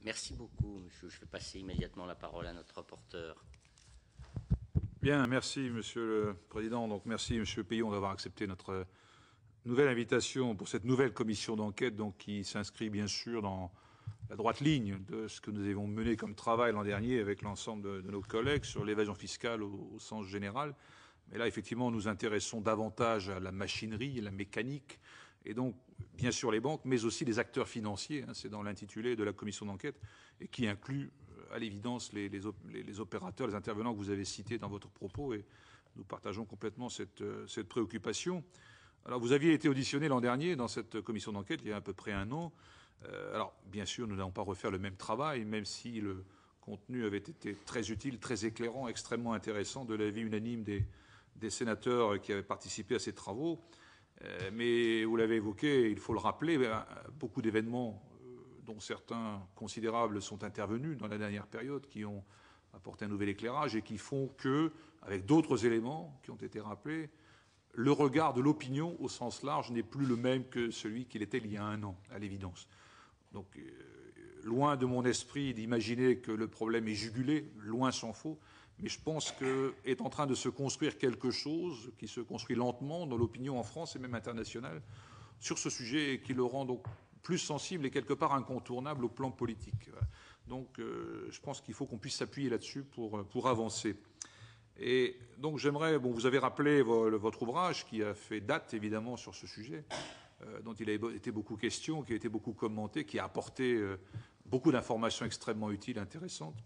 Merci beaucoup, monsieur. Je vais passer immédiatement la parole à notre rapporteur. Bien, merci, Monsieur le Président. Donc, merci, Monsieur Peillon, d'avoir accepté notre nouvelle invitation pour cette nouvelle commission d'enquête, donc qui s'inscrit bien sûr dans la droite ligne de ce que nous avons mené comme travail l'an dernier avec l'ensemble de nos collègues sur l'évasion fiscale au sens général. Mais là, effectivement, nous intéressons davantage à la machinerie, à la mécanique, et donc, bien sûr, les banques, mais aussi les acteurs financiers. C'est dans l'intitulé de la commission d'enquête, et qui inclut, à l'évidence, les opérateurs, les intervenants que vous avez cités dans votre propos, et nous partageons complètement cette préoccupation. Alors, vous aviez été auditionné l'an dernier dans cette commission d'enquête, il y a à peu près un an. Alors, bien sûr, nous n'allons pas refaire le même travail, même si le contenu avait été très utile, très éclairant, extrêmement intéressant de l'avis unanime des sénateurs qui avaient participé à ces travaux. Mais vous l'avez évoqué, il faut le rappeler, beaucoup d'événements, dont certains considérables, sont intervenus dans la dernière période, qui ont apporté un nouvel éclairage et qui font que, avec d'autres éléments qui ont été rappelés, le regard de l'opinion au sens large n'est plus le même que celui qu'il était il y a un an, à l'évidence. Donc, loin de mon esprit d'imaginer que le problème est jugulé, loin s'en faut, mais je pense qu'est en train de se construire quelque chose qui se construit lentement dans l'opinion en France et même internationale sur ce sujet et qui le rend donc plus sensible et quelque part incontournable au plan politique. Donc, je pense qu'il faut qu'on puisse s'appuyer là-dessus pour avancer. Et donc, j'aimerais, vous avez rappelé votre ouvrage qui a fait date évidemment sur ce sujet, dont il a été beaucoup question, qui a été beaucoup commenté, qui a apporté beaucoup d'informations extrêmement utiles, intéressantes.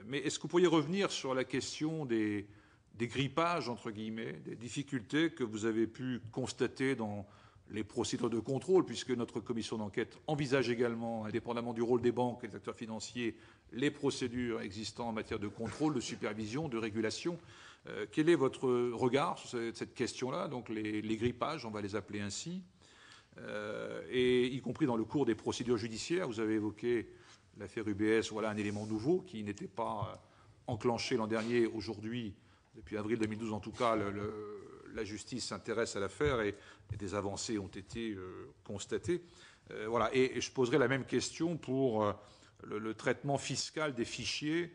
Mais est-ce que vous pourriez revenir sur la question des grippages, entre guillemets, des difficultés que vous avez pu constater dans les procédures de contrôle, puisque notre commission d'enquête envisage également, indépendamment du rôle des banques et des acteurs financiers, les procédures existant en matière de contrôle, de supervision, de régulation. Quel est votre regard sur cette question-là? Donc les grippages, on va les appeler ainsi, et y compris dans le cours des procédures judiciaires. Vous avez évoqué l'affaire UBS, voilà un élément nouveau qui n'était pas enclenché l'an dernier. Aujourd'hui, depuis avril 2012 en tout cas, la justice s'intéresse à l'affaire et des avancées ont été constatées. Voilà. Et je poserai la même question pour le traitement fiscal des fichiers,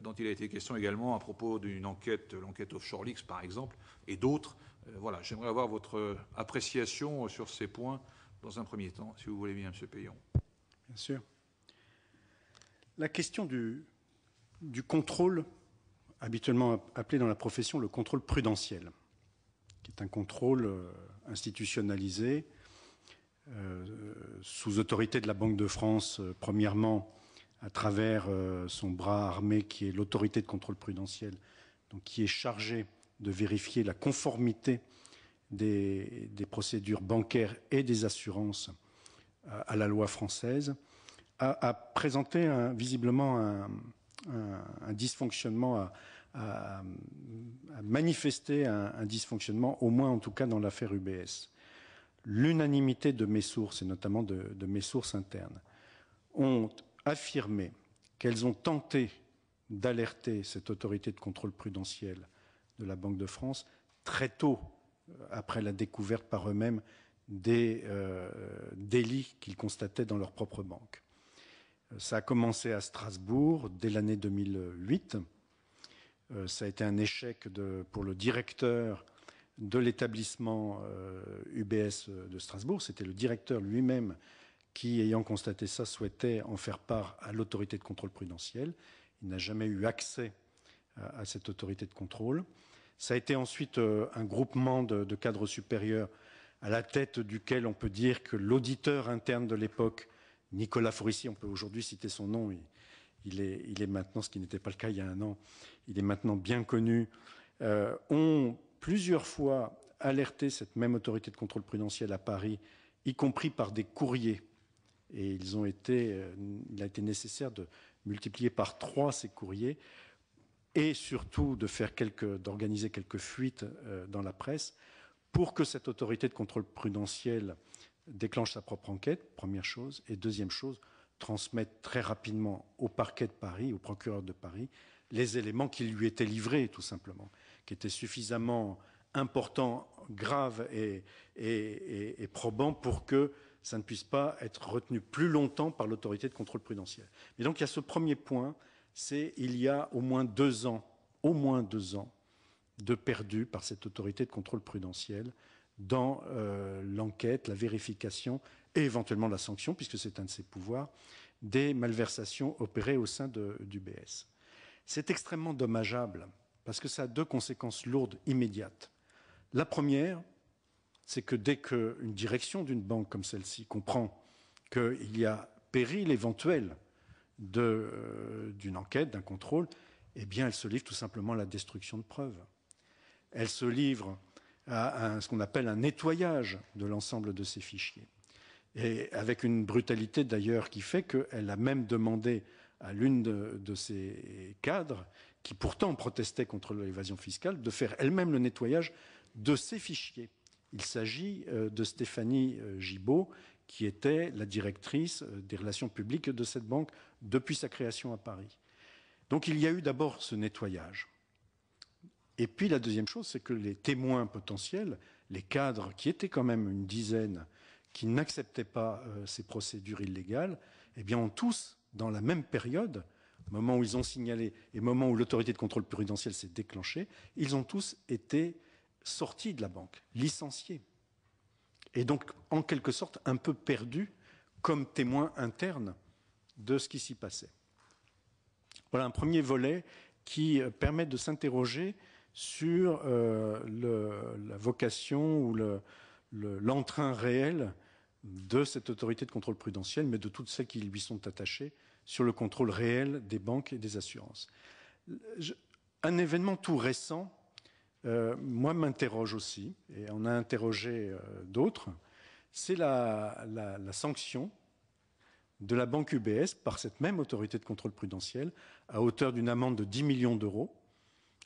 dont il a été question également à propos d'une enquête, l'enquête Offshore Leaks par exemple, et d'autres. Voilà. J'aimerais avoir votre appréciation sur ces points dans un premier temps, si vous voulez bien, M. Peillon. Bien sûr. La question du contrôle, habituellement appelé dans la profession le contrôle prudentiel, qui est un contrôle institutionnalisé sous autorité de la Banque de France, premièrement à travers son bras armé qui est l'autorité de contrôle prudentiel, donc qui est chargée de vérifier la conformité des procédures bancaires et des assurances à la loi française, a présenté visiblement un dysfonctionnement, a manifesté un dysfonctionnement, au moins en tout cas dans l'affaire UBS. L'unanimité de mes sources, et notamment de mes sources internes, ont affirmé qu'elles ont tenté d'alerter cette autorité de contrôle prudentiel de la Banque de France très tôt après la découverte par eux-mêmes des délits qu'ils constataient dans leur propre banque. Ça a commencé à Strasbourg dès l'année 2008. Ça a été un échec pour le directeur de l'établissement UBS de Strasbourg. C'était le directeur lui-même qui, ayant constaté ça, souhaitait en faire part à l'autorité de contrôle prudentiel. Il n'a jamais eu accès à cette autorité de contrôle. Ça a été ensuite un groupement de cadres supérieurs à la tête duquel on peut dire que l'auditeur interne de l'époque, Nicolas Forissier, on peut aujourd'hui citer son nom, il est maintenant, ce qui n'était pas le cas il y a un an, il est maintenant bien connu, ont plusieurs fois alerté cette même autorité de contrôle prudentiel à Paris, y compris par des courriers. Et il a été nécessaire de multiplier par 3 ces courriers et surtout d'organiser quelques fuites dans la presse pour que cette autorité de contrôle prudentiel déclenche sa propre enquête, première chose, et deuxième chose, transmettre très rapidement au parquet de Paris, au procureur de Paris, les éléments qui lui étaient livrés, tout simplement, qui étaient suffisamment importants, graves et probants pour que ça ne puisse pas être retenu plus longtemps par l'autorité de contrôle prudentiel. Et donc il y a ce premier point, c'est il y a au moins 2 ans de perdu par cette autorité de contrôle prudentiel dans l'enquête, la vérification et éventuellement la sanction, puisque c'est un de ses pouvoirs, des malversations opérées au sein d'UBS. C'est extrêmement dommageable parce que ça a 2 conséquences lourdes immédiates. La première, c'est que dès qu'une direction d'une banque comme celle-ci comprend qu'il y a péril éventuel d'une enquête, d'un contrôle, eh bien, elle se livre tout simplement à la destruction de preuves. Elle se livre à ce qu'on appelle un nettoyage de l'ensemble de ces fichiers. Et avec une brutalité d'ailleurs qui fait qu'elle a même demandé à l'une de ses cadres, qui pourtant protestait contre l'évasion fiscale, de faire elle-même le nettoyage de ces fichiers. Il s'agit de Stéphanie Gibault, qui était la directrice des relations publiques de cette banque depuis sa création à Paris. Donc il y a eu d'abord ce nettoyage. Et puis la deuxième chose, c'est que les témoins potentiels, les cadres, qui étaient quand même une dizaine, qui n'acceptaient pas ces procédures illégales, eh bien ont tous, dans la même période, moment où ils ont signalé et moment où l'autorité de contrôle prudentiel s'est déclenchée, ils ont tous été sortis de la banque, licenciés. Et donc, en quelque sorte, un peu perdus comme témoins internes de ce qui s'y passait. Voilà un premier volet qui permet de s'interroger sur la vocation ou l'entrain réel de cette autorité de contrôle prudentiel, mais de toutes celles qui lui sont attachées sur le contrôle réel des banques et des assurances. Un événement tout récent, moi, m'interroge aussi, et on a interrogé d'autres, c'est la sanction de la banque UBS par cette même autorité de contrôle prudentiel à hauteur d'une amende de 10 millions d'euros.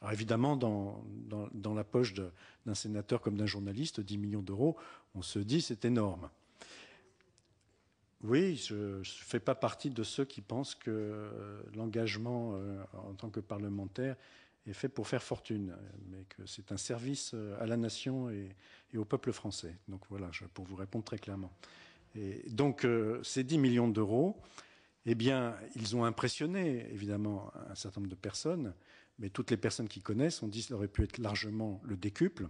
Alors évidemment, dans la poche d'un sénateur comme d'un journaliste, 10 millions d'euros, on se dit c'est énorme. Oui, je ne fais pas partie de ceux qui pensent que l'engagement en tant que parlementaire est fait pour faire fortune, mais que c'est un service à la nation et au peuple français. Donc voilà, pour vous répondre très clairement. Et donc ces 10 millions d'euros, eh bien, ils ont impressionné évidemment un certain nombre de personnes, mais toutes les personnes qui connaissent ont dit que ça aurait pu être largement le décuple,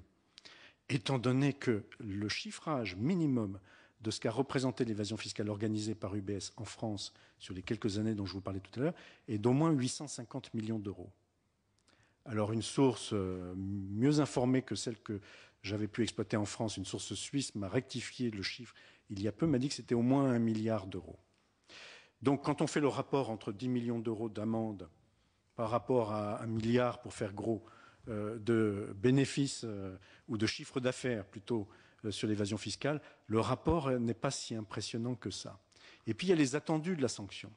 étant donné que le chiffrage minimum de ce qu'a représenté l'évasion fiscale organisée par UBS en France sur les quelques années dont je vous parlais tout à l'heure est d'au moins 850 millions d'euros. Alors une source mieux informée que celle que j'avais pu exploiter en France, une source suisse, m'a rectifié le chiffre il y a peu, m'a dit que c'était au moins 1 milliard d'euros. Donc quand on fait le rapport entre 10 millions d'euros d'amende par rapport à 1 milliard, pour faire gros, de bénéfices ou de chiffre d'affaires plutôt sur l'évasion fiscale, le rapport n'est pas si impressionnant que ça. Et puis il y a les attendus de la sanction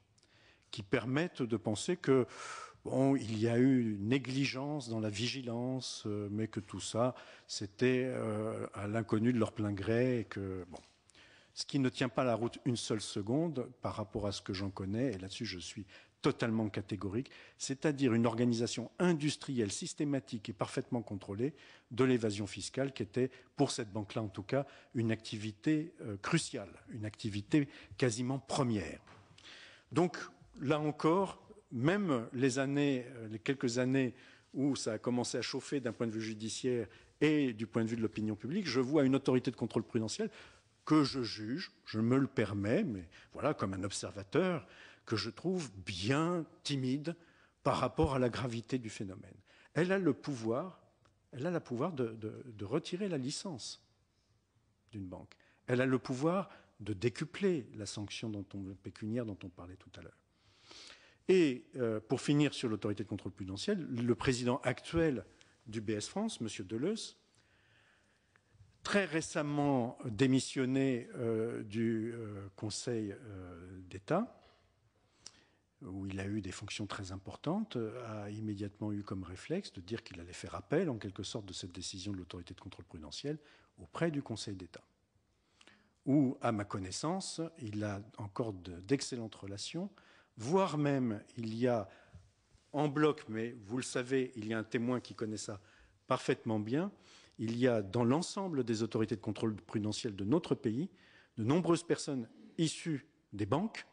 qui permettent de penser que bon, il y a eu une négligence dans la vigilance, mais que tout ça, c'était à l'inconnu de leur plein gré. Et que, bon, ce qui ne tient pas la route une seule seconde par rapport à ce que j'en connais, et là-dessus je suis totalement catégorique, c'est-à-dire une organisation industrielle systématique et parfaitement contrôlée de l'évasion fiscale qui était, pour cette banque-là en tout cas, une activité cruciale, une activité quasiment première. Donc, là encore, même les quelques années où ça a commencé à chauffer d'un point de vue judiciaire et du point de vue de l'opinion publique, je vois une autorité de contrôle prudentiel que je juge, je me le permets, mais voilà, comme un observateur, que je trouve bien timide par rapport à la gravité du phénomène. Elle a le pouvoir de retirer la licence d'une banque. Elle a le pouvoir de décupler la sanction pécuniaire dont on parlait tout à l'heure. Et pour finir sur l'autorité de contrôle prudentiel, le président actuel d'UBS France, M. Deleuze, très récemment démissionné du Conseil d'État, où il a eu des fonctions très importantes, a immédiatement eu comme réflexe de dire qu'il allait faire appel, en quelque sorte, de cette décision de l'autorité de contrôle prudentiel auprès du Conseil d'État, où, à ma connaissance, il a encore d'excellentes relations, voire même, il y a en bloc, mais vous le savez, il y a un témoin qui connaît ça parfaitement bien, il y a dans l'ensemble des autorités de contrôle prudentiel de notre pays de nombreuses personnes issues des banques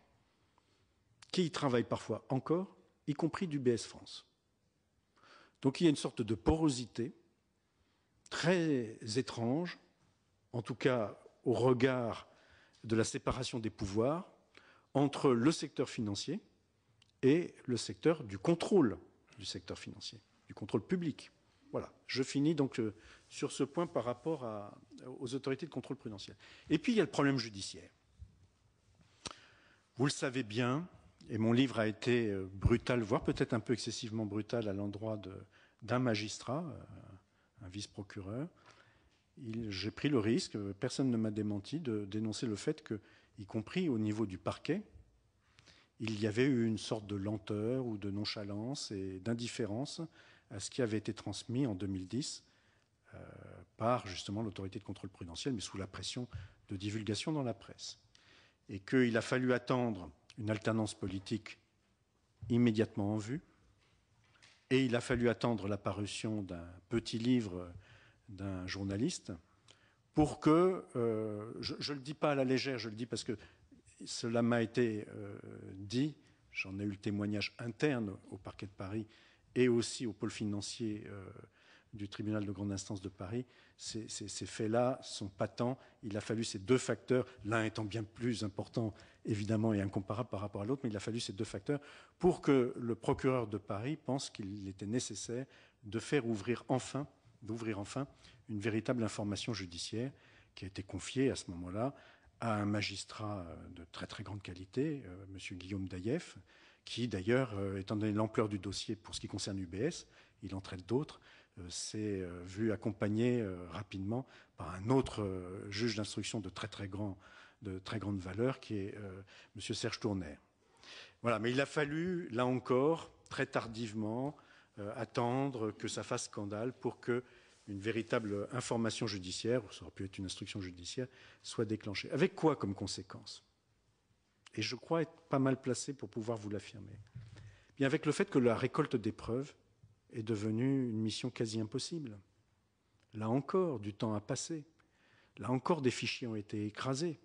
qui y travaillent parfois encore, y compris du BS France. Donc il y a une sorte de porosité très étrange, en tout cas au regard de la séparation des pouvoirs, entre le secteur financier et le secteur du contrôle du secteur financier, du contrôle public. Voilà, je finis donc sur ce point par rapport aux autorités de contrôle prudentiel. Et puis il y a le problème judiciaire. Vous le savez bien, et mon livre a été brutal, voire peut-être un peu excessivement brutal à l'endroit d'un magistrat, un vice-procureur. J'ai pris le risque, personne ne m'a démenti, de dénoncer le fait que, y compris au niveau du parquet, il y avait eu une sorte de lenteur ou de nonchalance et d'indifférence à ce qui avait été transmis en 2010 par justement l'autorité de contrôle prudentiel, mais sous la pression de divulgation dans la presse. Et qu'il a fallu attendre une alternance politique immédiatement en vue, et il a fallu attendre la parution d'un petit livre d'un journaliste pour que, je ne le dis pas à la légère, je le dis parce que cela m'a été dit, j'en ai eu le témoignage interne au parquet de Paris et aussi au pôle financier du tribunal de grande instance de Paris. Ces faits-là sont patents. Il a fallu ces deux facteurs, l'un étant bien plus important évidemment et incomparable par rapport à l'autre, mais il a fallu ces deux facteurs pour que le procureur de Paris pense qu'il était nécessaire de faire d'ouvrir enfin une véritable information judiciaire qui a été confiée à ce moment-là à un magistrat de très très grande qualité, M. Guillaume Daillef, qui d'ailleurs, étant donné l'ampleur du dossier pour ce qui concerne UBS, il en traite d'autres, s'est vu accompagné rapidement par un autre juge d'instruction de très grande valeur, qui est M. Serge Tournaire. Voilà, mais il a fallu, là encore, très tardivement, attendre que ça fasse scandale pour que une véritable information judiciaire, ça aurait pu être une instruction judiciaire, soit déclenchée. Avec quoi comme conséquence? Et je crois être pas mal placé pour pouvoir vous l'affirmer. Bien, avec le fait que la récolte des preuves est devenue une mission quasi impossible. Là encore, du temps a passé. Là encore, des fichiers ont été écrasés.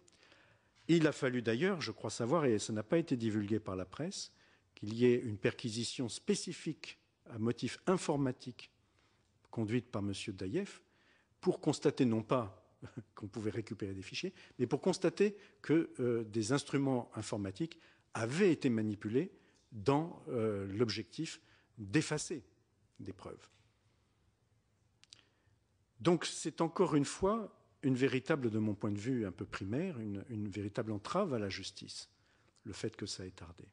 Il a fallu d'ailleurs, je crois savoir, et ça n'a pas été divulgué par la presse, qu'il y ait une perquisition spécifique à motif informatique conduite par M. Daillef pour constater non pas qu'on pouvait récupérer des fichiers, mais pour constater que des instruments informatiques avaient été manipulés dans l'objectif d'effacer des preuves. Donc c'est encore une fois une véritable, de mon point de vue un peu primaire, une véritable entrave à la justice, le fait que ça ait tardé.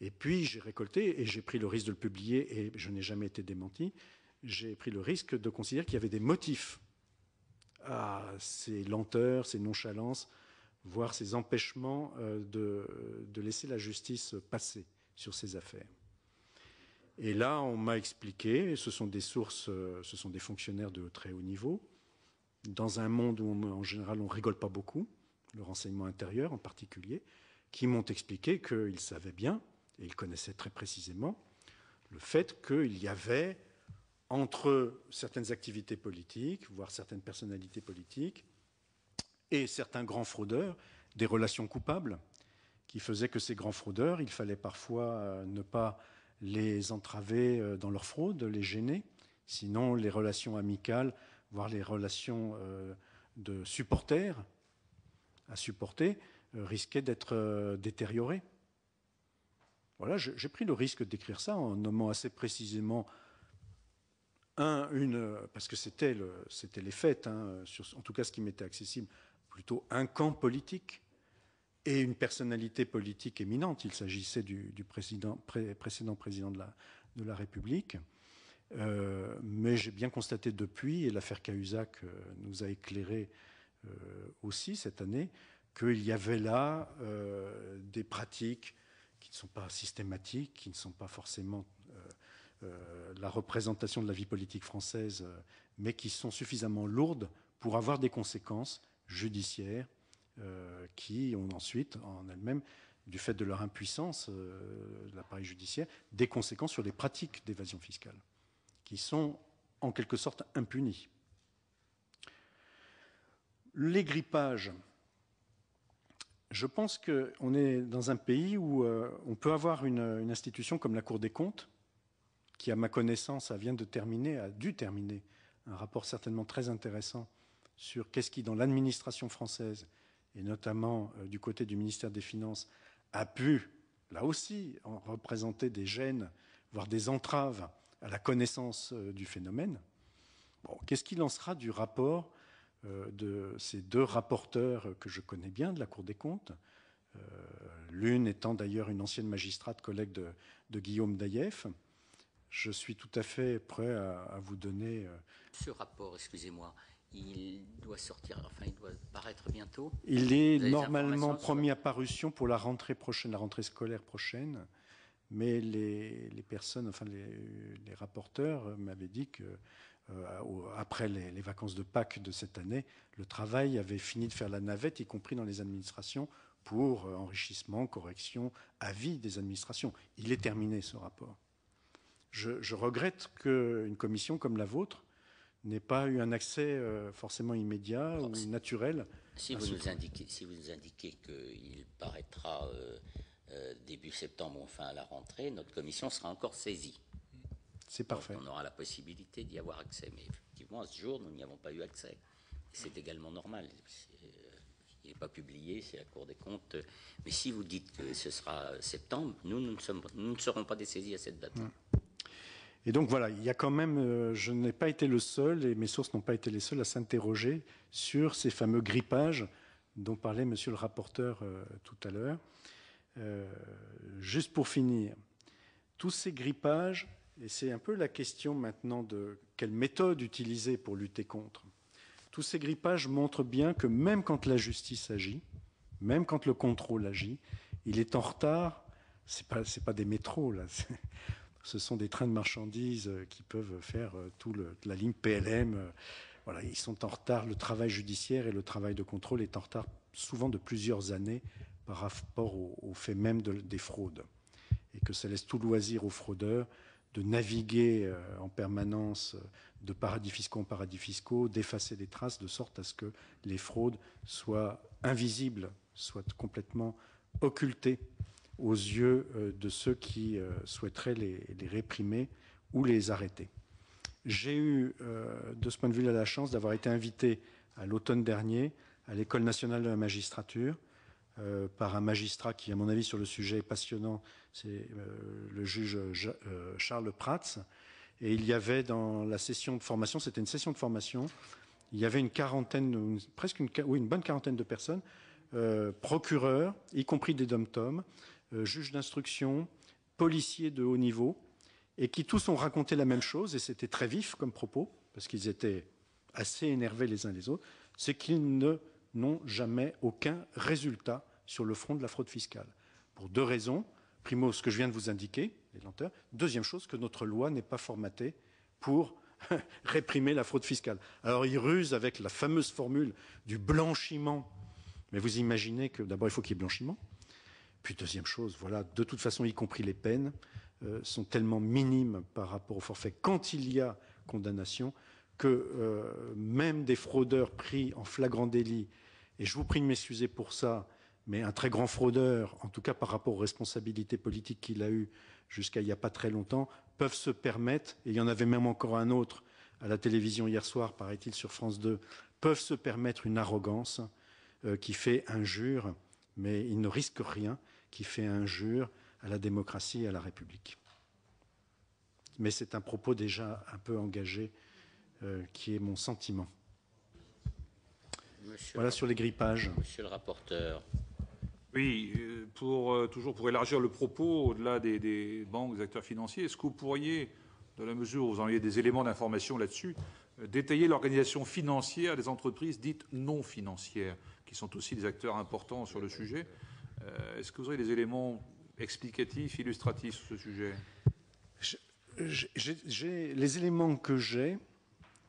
Et puis j'ai récolté, et j'ai pris le risque de le publier, et je n'ai jamais été démenti, j'ai pris le risque de considérer qu'il y avait des motifs à ces lenteurs, ces nonchalances, voire ces empêchements de laisser la justice passer sur ces affaires. Et là, on m'a expliqué, ce sont des sources, ce sont des fonctionnaires de très haut niveau, dans un monde où en général on ne rigole pas beaucoup, le renseignement intérieur en particulier, qui m'ont expliqué qu'ils savaient bien, et ils connaissaient très précisément, le fait qu'il y avait entre certaines activités politiques, voire certaines personnalités politiques, et certains grands fraudeurs, des relations coupables, qui faisaient que ces grands fraudeurs, il fallait parfois ne pas les entraver dans leur fraude, les gêner, sinon les relations amicales, voire les relations de supporters à supporter, risquaient d'être détériorées. Voilà, j'ai pris le risque d'écrire ça en nommant assez précisément parce que c'était les faits, en tout cas ce qui m'était accessible, plutôt un camp politique et une personnalité politique éminente. Il s'agissait du précédent président de la République. Mais j'ai bien constaté depuis, et l'affaire Cahuzac nous a éclairé aussi cette année, qu'il y avait là des pratiques qui ne sont pas systématiques, qui ne sont pas forcément la représentation de la vie politique française, mais qui sont suffisamment lourdes pour avoir des conséquences judiciaires qui ont ensuite, en elles-mêmes, du fait de leur impuissance, de l'appareil judiciaire, des conséquences sur les pratiques d'évasion fiscale, qui sont en quelque sorte impunies. Les grippages, Je pense qu'on est dans un pays où on peut avoir une institution comme la Cour des comptes, qui, à ma connaissance, a dû terminer un rapport certainement très intéressant sur qu'est-ce qui, dans l'administration française, et notamment du côté du ministère des Finances, a pu, là aussi, représenter des gênes, voire des entraves à la connaissance du phénomène. Bon, qu'est-ce qu'il en sera du rapport de ces deux rapporteurs que je connais bien de la Cour des comptes, l'une étant d'ailleurs une ancienne magistrate, collègue de Guillaume Daillef. Je suis tout à fait prêt à vous donner... Ce rapport, excusez-moi, il doit sortir, enfin il doit paraître bientôt. Il est normalement promis à parution pour la rentrée prochaine, la rentrée scolaire prochaine, mais les personnes, enfin les rapporteurs m'avaient dit que après les vacances de Pâques de cette année, le travail avait fini de faire la navette, y compris dans les administrations, pour enrichissement, correction, avis des administrations. Il est terminé, ce rapport. Je regrette qu'une commission comme la vôtre n'ait pas eu un accès forcément immédiat ou naturel. Si vous nous indiquez qu'il paraîtra début septembre ou fin à la rentrée, notre commission sera encore saisie. C'est parfait. Donc on aura la possibilité d'y avoir accès. Mais effectivement, à ce jour, nous n'y avons pas eu accès. C'est également normal. Il n'est pas publié, c'est la Cour des comptes. Mais si vous dites que ce sera septembre, nous ne serons pas dessaisis à cette date. Et donc voilà, il y a quand même, je n'ai pas été le seul, et mes sources n'ont pas été les seules à s'interroger sur ces fameux grippages dont parlait monsieur le rapporteur tout à l'heure. Juste pour finir, tous ces grippages, et c'est un peu la question maintenant de quelle méthode utiliser pour lutter contre. Tous ces grippages montrent bien que même quand la justice agit, même quand le contrôle agit, il est en retard. C'est pas des métros, là. Ce sont des trains de marchandises qui peuvent faire toute la ligne PLM. Voilà, ils sont en retard. Le travail judiciaire et le travail de contrôle est en retard souvent de plusieurs années par rapport au fait même des fraudes. Et que ça laisse tout loisir aux fraudeurs de naviguer en permanence de paradis fiscaux en paradis fiscaux, d'effacer des traces de sorte à ce que les fraudes soient invisibles, soient complètement occultées aux yeux de ceux qui souhaiteraient les réprimer ou les arrêter. J'ai eu, de ce point de vue-là, la chance d'avoir été invité à l'automne dernier à l'École nationale de la magistrature par un magistrat qui, à mon avis, sur le sujet est passionnant, c'est le juge Charles Prats. Et il y avait dans la session de formation, c'était une session de formation, il y avait une bonne quarantaine de personnes, procureurs, y compris des dom-tom, juges d'instruction, policiers de haut niveau, et qui tous ont raconté la même chose, et c'était très vif comme propos, parce qu'ils étaient assez énervés les uns les autres, c'est qu'ils n'ont jamais aucun résultat sur le front de la fraude fiscale. Pour deux raisons. Primo, ce que je viens de vous indiquer, les lenteurs. Deuxième chose, que notre loi n'est pas formatée pour réprimer la fraude fiscale. Alors ils rusent avec la fameuse formule du blanchiment. Mais vous imaginez que d'abord il faut qu'il y ait blanchiment. Puis deuxième chose, voilà, de toute façon, y compris les peines, sont tellement minimes par rapport au forfait quand il y a condamnation que même des fraudeurs pris en flagrant délit, et je vous prie de m'excuser pour ça, mais un très grand fraudeur, en tout cas par rapport aux responsabilités politiques qu'il a eues jusqu'à il n'y a pas très longtemps, peuvent se permettre, et il y en avait même encore un autre à la télévision hier soir, paraît-il sur France 2, peuvent se permettre une arrogance qui fait injure, mais ils ne risquent rien, qui fait injure à la démocratie et à la République. Mais c'est un propos déjà un peu engagé qui est mon sentiment. Voilà sur les grippages. Monsieur le rapporteur. Oui, toujours pour élargir le propos au-delà des banques, des acteurs financiers, est-ce que vous pourriez, dans la mesure où vous en avez des éléments d'information là-dessus, détailler l'organisation financière des entreprises dites non financières, qui sont aussi des acteurs importants sur le sujet? Est-ce que vous aurez des éléments explicatifs, illustratifs sur ce sujet? Les éléments que j'ai,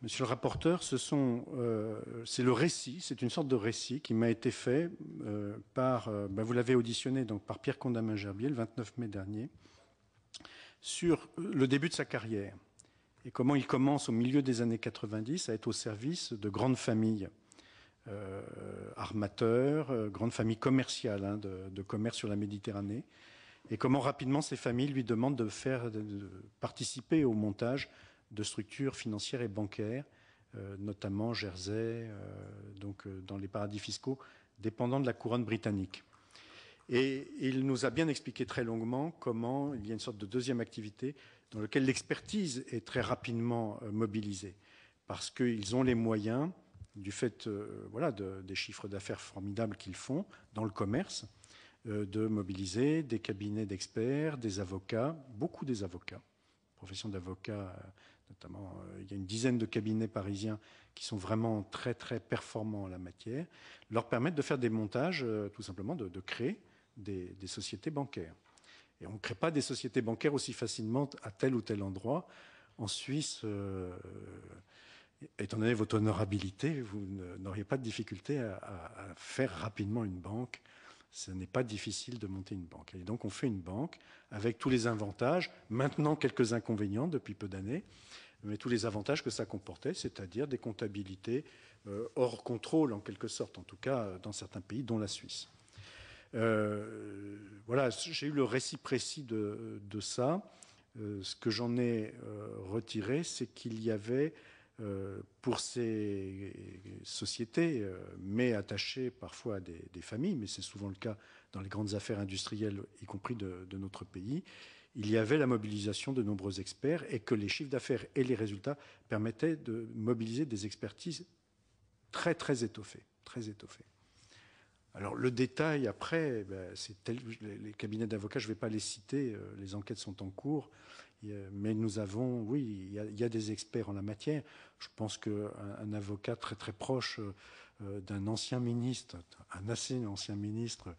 monsieur le rapporteur, c'est le récit, c'est une sorte de récit qui m'a été fait par, vous l'avez auditionné donc par Pierre Condamin-Gerbier le 29 mai dernier, sur le début de sa carrière et comment il commence au milieu des années 90 à être au service de grandes familles armateur, grande famille commerciale, hein, de commerce sur la Méditerranée, et comment rapidement ces familles lui demandent de participer au montage de structures financières et bancaires, notamment Jersey, dans les paradis fiscaux dépendant de la couronne britannique. Et il nous a bien expliqué très longuement comment il y a une sorte de deuxième activité dans laquelle l'expertise est très rapidement mobilisée, parce qu'ils ont les moyens, du fait des chiffres d'affaires formidables qu'ils font dans le commerce, de mobiliser des cabinets d'experts, des avocats, beaucoup des avocats, profession d'avocat notamment. Il y a une dizaine de cabinets parisiens qui sont vraiment très très performants en la matière, leur permettent de faire des montages, tout simplement de créer des sociétés bancaires. Et on ne crée pas des sociétés bancaires aussi facilement à tel ou tel endroit. En Suisse, étant donné votre honorabilité, vous n'auriez pas de difficulté à faire rapidement une banque. Ce n'est pas difficile de monter une banque. Et donc on fait une banque avec tous les avantages, maintenant quelques inconvénients depuis peu d'années, mais tous les avantages que ça comportait, c'est-à-dire des comptabilités hors contrôle en quelque sorte, en tout cas dans certains pays, dont la Suisse. Voilà, j'ai eu le récit précis de ça. Ce que j'en ai retiré, c'est qu'il y avait pour ces sociétés, mais attachées parfois à des familles, mais c'est souvent le cas dans les grandes affaires industrielles, y compris de notre pays, il y avait la mobilisation de nombreux experts et que les chiffres d'affaires et les résultats permettaient de mobiliser des expertises très, très étoffées. Très étoffées. Alors le détail après, les cabinets d'avocats, je ne vais pas les citer, les enquêtes sont en cours, mais nous avons, oui, il y a des experts en la matière. Je pense qu'un avocat très très proche d'un ancien ministre, un assez ancien ministre,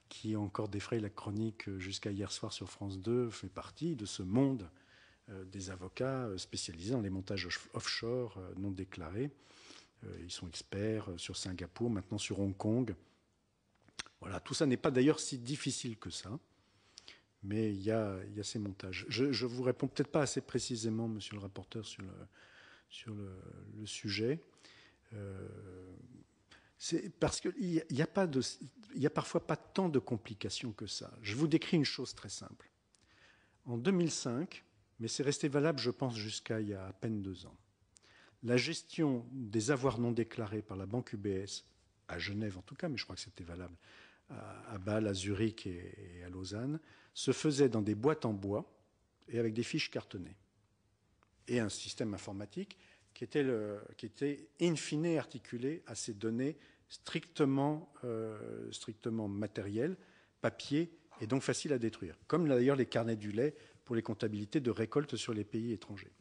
qui a encore défrayé la chronique jusqu'à hier soir sur France 2, fait partie de ce monde des avocats spécialisés dans les montages offshore non déclarés. Ils sont experts sur Singapour, maintenant sur Hong Kong. Voilà, tout ça n'est pas d'ailleurs si difficile que ça, mais il y a ces montages. Je ne vous réponds peut-être pas assez précisément, monsieur le rapporteur, sur le sujet. C'est parce qu'il n'y a parfois pas tant de complications que ça. Je vous décris une chose très simple. En 2005, mais c'est resté valable, je pense, jusqu'à il y a à peine 2 ans, la gestion des avoirs non déclarés par la banque UBS, à Genève en tout cas, mais je crois que c'était valable à Bâle, à Zurich et à Lausanne, se faisait dans des boîtes en bois et avec des fiches cartonnées et un système informatique qui était in fine articulé à ces données strictement matérielles, papier, et donc facile à détruire, comme d'ailleurs les carnets du lait pour les comptabilités de récolte sur les pays étrangers.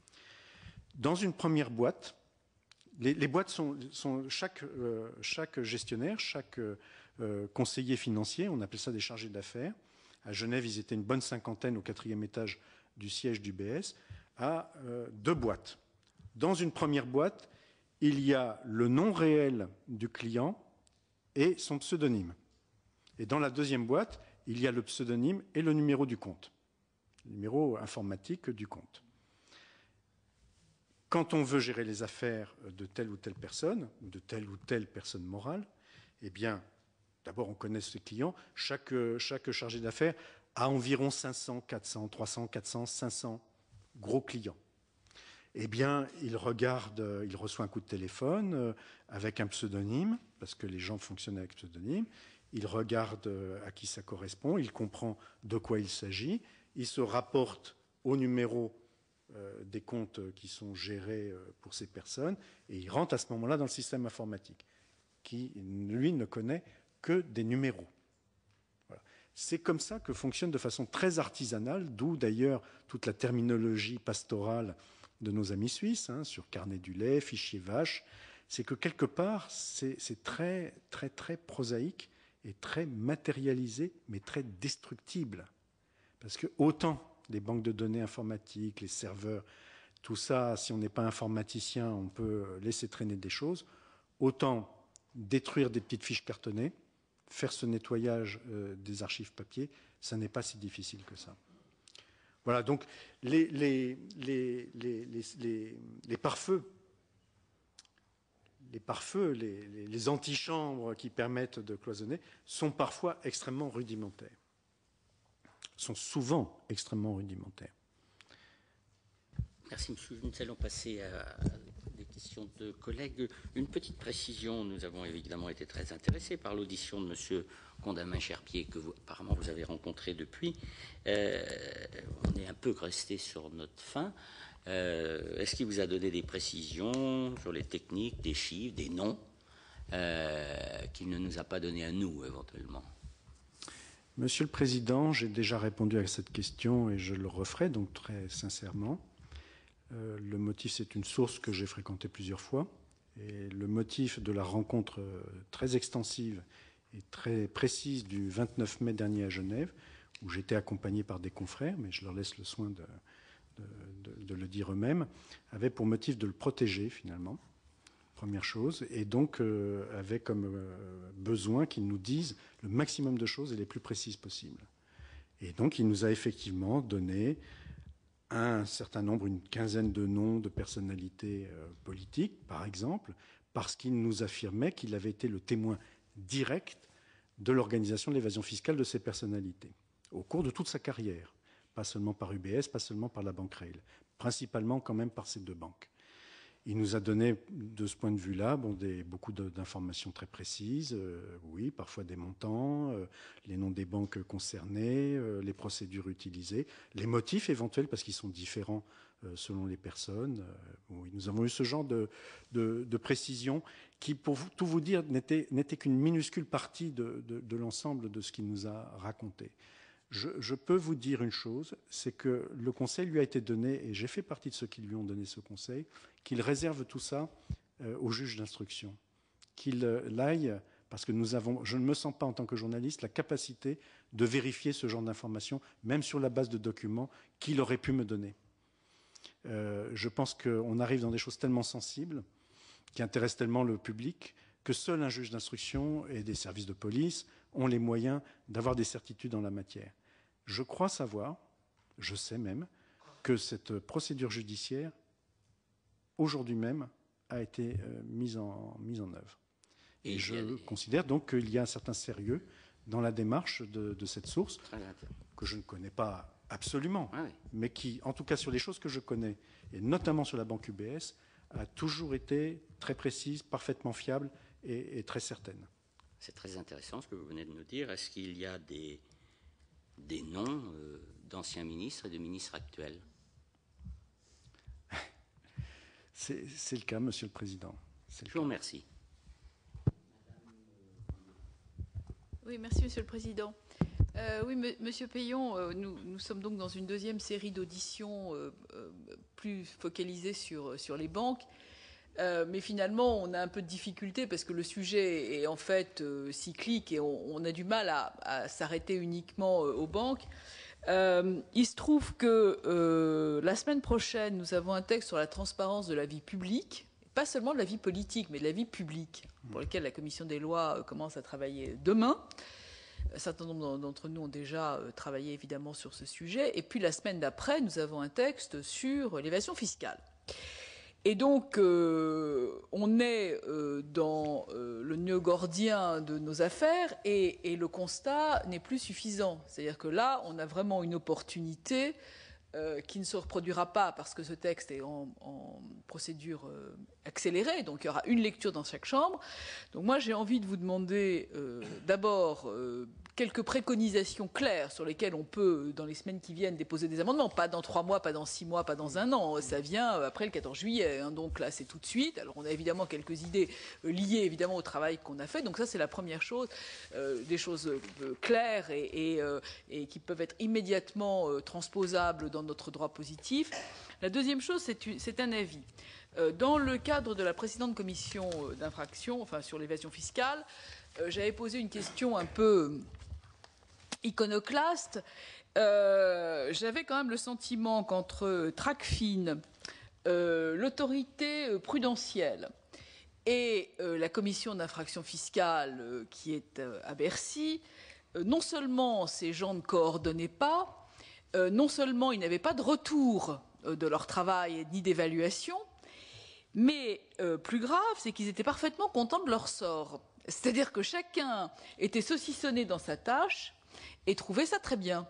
Dans une première boîte, les boîtes sont chaque gestionnaire, chaque conseiller financier, on appelle ça des chargés d'affaires. À Genève, ils étaient une bonne cinquantaine au 4e étage du siège d'UBS, à 2 boîtes. Dans une première boîte, il y a le nom réel du client et son pseudonyme. Et dans la deuxième boîte, il y a le pseudonyme et le numéro du compte, le numéro informatique du compte. Quand on veut gérer les affaires de telle ou telle personne, ou de telle ou telle personne morale, eh bien, d'abord, on connaît ses clients. Chaque chargé d'affaires a environ 500, 400, 300, 400, 500 gros clients. Eh bien, il reçoit un coup de téléphone avec un pseudonyme, parce que les gens fonctionnent avec pseudonyme. Il regarde à qui ça correspond, il comprend de quoi il s'agit. Il se rapporte au numéro des comptes qui sont gérés pour ces personnes et il rentre à ce moment-là dans le système informatique qui, lui, ne connaît que des numéros. Voilà. C'est comme ça que fonctionne de façon très artisanale, d'où d'ailleurs toute la terminologie pastorale de nos amis suisses, sur carnet du lait, fichier vache. C'est que quelque part, c'est très, très, très prosaïque et très matérialisé, mais très destructible. Parce que autant les banques de données informatiques, les serveurs, tout ça, si on n'est pas informaticien, on peut laisser traîner des choses. Autant détruire des petites fiches cartonnées, faire ce nettoyage des archives papier, ça n'est pas si difficile que ça. Voilà, donc les pare-feux, pare-feux, les antichambres qui permettent de cloisonner sont parfois extrêmement rudimentaires, sont souvent extrêmement rudimentaires. Merci, monsieur. Nous allons passer à des questions de collègues. Une petite précision. Nous avons évidemment été très intéressés par l'audition de monsieur Condamin-Cherpier, que apparemment vous avez rencontré depuis. On est un peu resté sur notre faim. Est-ce qu'il vous a donné des précisions sur les techniques, des chiffres, des noms, qu'il ne nous a pas donné à nous, éventuellement? Monsieur le Président, j'ai déjà répondu à cette question et je le referai donc très sincèrement. Le motif, c'est une source que j'ai fréquentée plusieurs fois. Et le motif de la rencontre très extensive et très précise du 29 mai dernier à Genève, où j'étais accompagné par des confrères, mais je leur laisse le soin de le dire eux-mêmes, avait pour motif de le protéger finalement, première chose, et donc avait comme besoin qu'ils nous disent le maximum de choses et les plus précises possibles. Et donc il nous a effectivement donné un certain nombre, une quinzaine de noms de personnalités politiques, par exemple, parce qu'il nous affirmait qu'il avait été le témoin direct de l'organisation de l'évasion fiscale de ces personnalités, au cours de toute sa carrière, pas seulement par UBS, pas seulement par la Banque Rail, principalement quand même par ces deux banques. Il nous a donné, de ce point de vue-là, beaucoup d'informations très précises, oui, parfois des montants, les noms des banques concernées, les procédures utilisées, les motifs éventuels, parce qu'ils sont différents selon les personnes. Oui, nous avons eu ce genre de précision qui, pour tout vous dire, n'était qu'une minuscule partie de l'ensemble de ce qu'il nous a raconté. Je peux vous dire une chose, c'est que le conseil lui a été donné, et j'ai fait partie de ceux qui lui ont donné ce conseil, qu'il réserve tout ça au juge d'instruction, qu'il l'aille, parce que je ne me sens pas en tant que journaliste la capacité de vérifier ce genre d'informations, même sur la base de documents qu'il aurait pu me donner. Je pense qu'on arrive dans des choses tellement sensibles, qui intéressent tellement le public, que seul un juge d'instruction et des services de police ont les moyens d'avoir des certitudes en la matière. Je crois savoir, je sais même, que cette procédure judiciaire, aujourd'hui même, a été mise en œuvre. Et je considère donc qu'il y a un certain sérieux dans la démarche de cette source, que je ne connais pas absolument, mais qui, en tout cas sur les choses que je connais, et notamment sur la banque UBS, a toujours été très précise, parfaitement fiable et très certaine. C'est très intéressant ce que vous venez de nous dire. Est-ce qu'il y a des noms d'anciens ministres et de ministres actuels? C'est le cas, Monsieur le Président. Je vous remercie. Oui, merci, Monsieur le Président. Oui, Monsieur Peillon, nous sommes donc dans une deuxième série d'auditions plus focalisées sur les banques. Mais finalement, on a un peu de difficulté parce que le sujet est en fait cyclique et on a du mal à s'arrêter uniquement aux banques. Il se trouve que la semaine prochaine, nous avons un texte sur la transparence de la vie publique, pas seulement de la vie politique, mais de la vie publique, pour lequel la Commission des lois commence à travailler demain. Un certain nombre d'entre nous ont déjà travaillé évidemment sur ce sujet. Et puis la semaine d'après, nous avons un texte sur l'évasion fiscale. Et donc, on est dans le nœud gordien de nos affaires et le constat n'est plus suffisant. C'est-à-dire que là, on a vraiment une opportunité qui ne se reproduira pas parce que ce texte est en procédure accélérée, donc il y aura une lecture dans chaque chambre. Donc moi, j'ai envie de vous demander d'abord quelques préconisations claires sur lesquelles on peut, dans les semaines qui viennent, déposer des amendements. Pas dans 3 mois, pas dans 6 mois, pas dans 1 an. Ça vient après le 14 juillet. Hein, donc là, c'est tout de suite. Alors on a évidemment quelques idées liées évidemment au travail qu'on a fait. Donc ça, c'est la première chose. Des choses claires et qui peuvent être immédiatement transposables dans notre droit positif. La deuxième chose, c'est un avis. Dans le cadre de la précédente commission d'infraction, enfin sur l'évasion fiscale, j'avais posé une question un peu iconoclaste. J'avais quand même le sentiment qu'entre Tracfin, l'autorité prudentielle et la commission d'infraction fiscale qui est à Bercy, non seulement ces gens ne coordonnaient pas, non seulement ils n'avaient pas de retour de leur travail ni d'évaluation, Mais plus grave, c'est qu'ils étaient parfaitement contents de leur sort. C'est-à-dire que chacun était saucissonné dans sa tâche et trouvait ça très bien.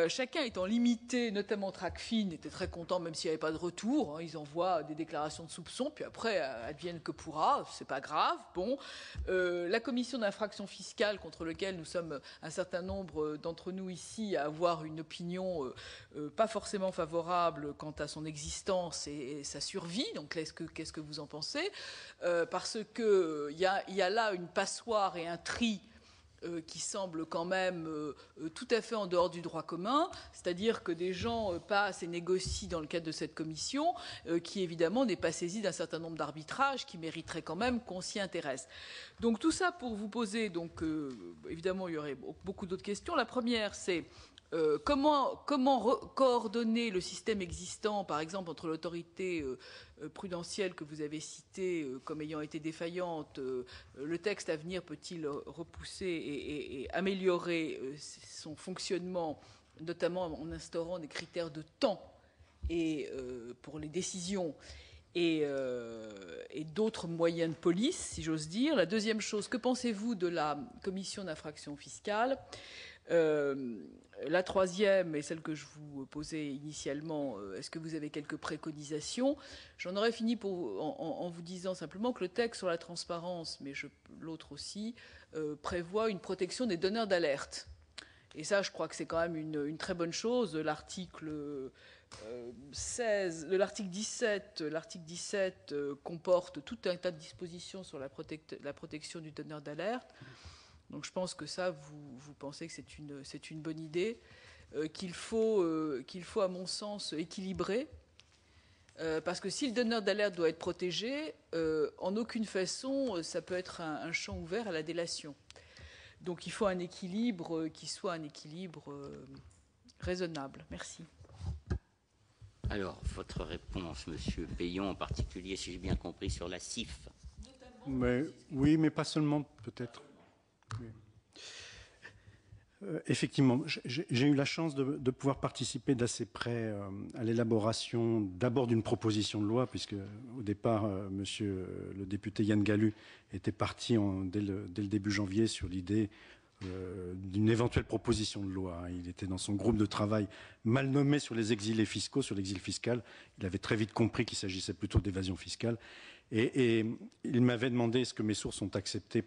Chacun étant limité, notamment Tracfin était très content, même s'il n'y avait pas de retour. Ils envoient des déclarations de soupçons, puis après, advienne que pourra, c'est pas grave. Bon, la commission d'infraction fiscale, contre laquelle nous sommes un certain nombre d'entre nous ici à avoir une opinion pas forcément favorable quant à son existence et sa survie. Donc, qu'est-ce que vous en pensez? Parce que il y a là une passoire et un tri qui semble quand même tout à fait en dehors du droit commun, c'est-à-dire que des gens passent et négocient dans le cadre de cette commission, qui évidemment n'est pas saisie d'un certain nombre d'arbitrages qui mériteraient quand même qu'on s'y intéresse. Donc tout ça pour vous poser, donc évidemment il y aurait beaucoup d'autres questions. La première, c'est comment coordonner le système existant, par exemple, entre l'autorité prudentielle que vous avez citée comme ayant été défaillante, le texte à venir peut-il repousser et améliorer son fonctionnement, notamment en instaurant des critères de temps et pour les décisions et d'autres moyens de police, si j'ose dire. La deuxième chose, que pensez-vous de la commission d'infraction fiscale ? La troisième, et celle que je vous posais initialement, est-ce que vous avez quelques préconisations? J'en aurais fini en vous disant simplement que le texte sur la transparence, mais l'autre aussi, prévoit une protection des donneurs d'alerte. Et ça, je crois que c'est quand même une très bonne chose. L'article 17 comporte tout un tas de dispositions sur la protection du donneur d'alerte. Donc je pense que ça, vous pensez que c'est une bonne idée, qu'il faut, à mon sens, équilibrer. Parce que si le donneur d'alerte doit être protégé, en aucune façon, ça peut être un champ ouvert à la délation. Donc il faut un équilibre qui soit un équilibre raisonnable. Merci. Alors, votre réponse, Monsieur Peillon, en particulier, si j'ai bien compris, sur la CIF. Oui, mais pas seulement, peut-être. Oui. Effectivement, j'ai eu la chance de pouvoir participer d'assez près à l'élaboration d'abord d'une proposition de loi, puisque au départ, monsieur le député Yann Galut était parti dès le début janvier sur l'idée d'une éventuelle proposition de loi. Il était dans son groupe de travail mal nommé sur les exilés fiscaux, sur l'exil fiscal. Il avait très vite compris qu'il s'agissait plutôt d'évasion fiscale. Et il m'avait demandé est-ce que mes sources ont accepté,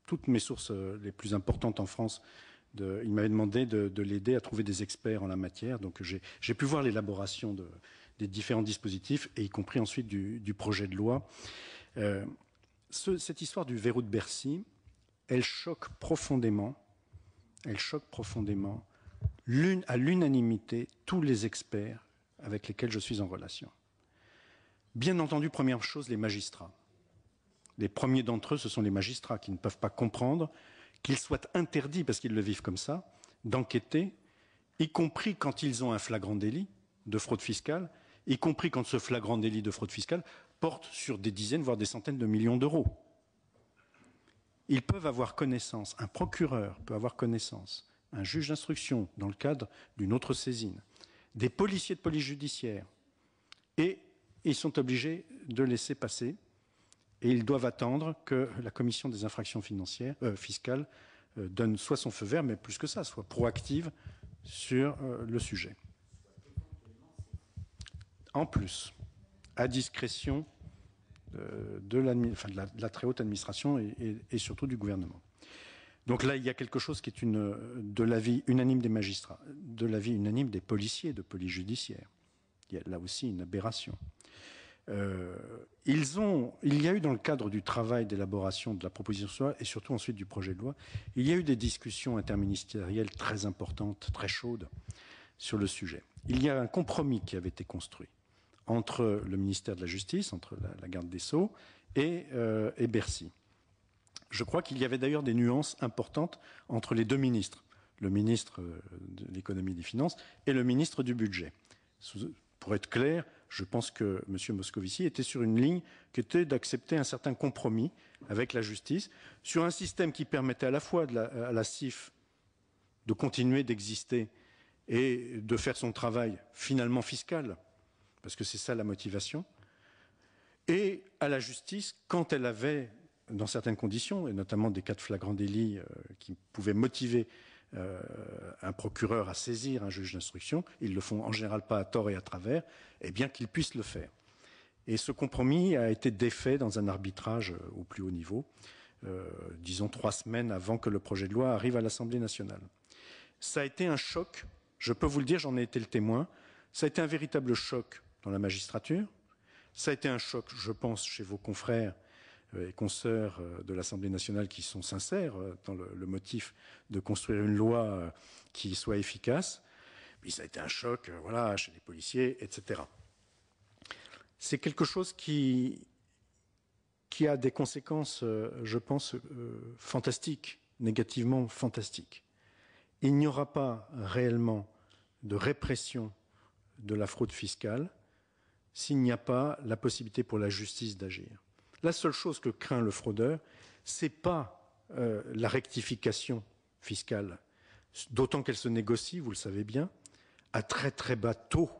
toutes mes sources les plus importantes en France, il m'avait demandé de l'aider à trouver des experts en la matière. Donc j'ai pu voir l'élaboration des différents dispositifs, et y compris ensuite du projet de loi. Cette histoire du verrou de Bercy, elle choque profondément, à l'unanimité, tous les experts avec lesquels je suis en relation. Bien entendu, première chose, les magistrats. Les premiers d'entre eux, ce sont les magistrats qui ne peuvent pas comprendre qu'il soit interdit, parce qu'ils le vivent comme ça, d'enquêter, y compris quand ils ont un flagrant délit de fraude fiscale, y compris quand ce flagrant délit de fraude fiscale porte sur des dizaines, voire des centaines de millions d'euros. Ils peuvent avoir connaissance, un procureur peut avoir connaissance, un juge d'instruction dans le cadre d'une autre saisine, des policiers de police judiciaire, et ils sont obligés de laisser passer. Et ils doivent attendre que la commission des infractions fiscales donne soit son feu vert, mais plus que ça, soit proactive sur le sujet. En plus, à discrétion de la très haute administration et surtout du gouvernement. Donc là, il y a quelque chose qui est de l'avis unanime des magistrats, de l'avis unanime des policiers de police judiciaire. Il y a là aussi une aberration. Il y a eu dans le cadre du travail d'élaboration de la proposition de loi et surtout ensuite du projet de loi, il y a eu des discussions interministérielles très importantes, très chaudes sur le sujet. Il y a un compromis qui avait été construit entre le ministère de la Justice, entre la garde des Sceaux et Bercy. Je crois qu'il y avait d'ailleurs des nuances importantes entre les deux ministres, le ministre de l'économie et des finances et le ministre du budget. Pour être clair, je pense que M. Moscovici était sur une ligne qui était d'accepter un certain compromis avec la justice sur un système qui permettait à la fois à la CIF de continuer d'exister et de faire son travail finalement fiscal, parce que c'est ça la motivation, et à la justice quand elle avait, dans certaines conditions, et notamment des cas de flagrant délit qui pouvaient motiver un procureur à saisir un juge d'instruction, ils le font en général pas à tort et à travers, et bien qu'ils puissent le faire. Et ce compromis a été défait dans un arbitrage au plus haut niveau, disons 3 semaines avant que le projet de loi arrive à l'Assemblée nationale. Ça a été un choc, je peux vous le dire, j'en ai été le témoin, ça a été un véritable choc dans la magistrature, ça a été un choc, je pense, chez vos confrères et consoeurs de l'Assemblée nationale qui sont sincères dans le motif de construire une loi qui soit efficace. Puis ça a été un choc voilà, chez les policiers, etc. C'est quelque chose qui a des conséquences, je pense, fantastiques, négativement fantastiques. Il n'y aura pas réellement de répression de la fraude fiscale s'il n'y a pas la possibilité pour la justice d'agir. La seule chose que craint le fraudeur, ce n'est pas la rectification fiscale, d'autant qu'elle se négocie, vous le savez bien, à très très bas taux.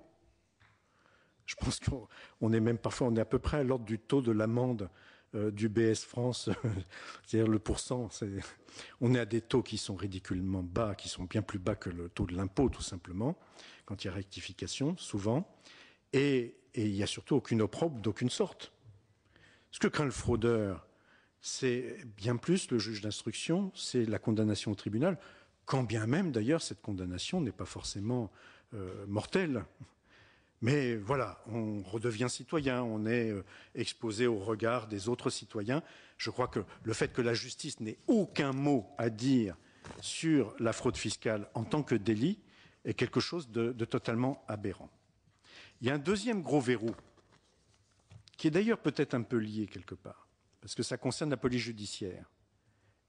Je pense qu'on est même parfois, on est à peu près à l'ordre du taux de l'amende du BS France, c'est-à-dire le pourcent. On est à des taux qui sont ridiculement bas, qui sont bien plus bas que le taux de l'impôt, tout simplement, quand il y a rectification, souvent. Et il n'y a surtout aucune opprobre d'aucune sorte. Ce que craint le fraudeur, c'est bien plus le juge d'instruction, c'est la condamnation au tribunal, quand bien même, d'ailleurs, cette condamnation n'est pas forcément mortelle. Mais voilà, on redevient citoyen, on est exposé au regard des autres citoyens. Je crois que le fait que la justice n'ait aucun mot à dire sur la fraude fiscale en tant que délit est quelque chose de totalement aberrant. Il y a un deuxième gros verrou, qui est d'ailleurs peut-être un peu lié quelque part, parce que ça concerne la police judiciaire,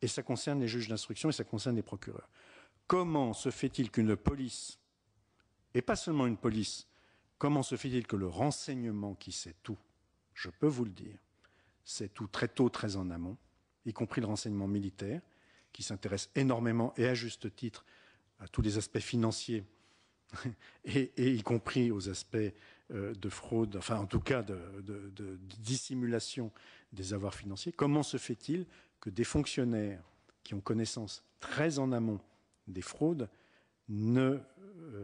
et ça concerne les juges d'instruction, et ça concerne les procureurs. Comment se fait-il qu'une police, et pas seulement une police, comment se fait-il que le renseignement qui sait tout, je peux vous le dire, sait tout très tôt, très en amont, y compris le renseignement militaire, qui s'intéresse énormément et à juste titre à tous les aspects financiers et y compris aux aspects de fraude, enfin en tout cas de dissimulation des avoirs financiers. Comment se fait-il que des fonctionnaires qui ont connaissance très en amont des fraudes ne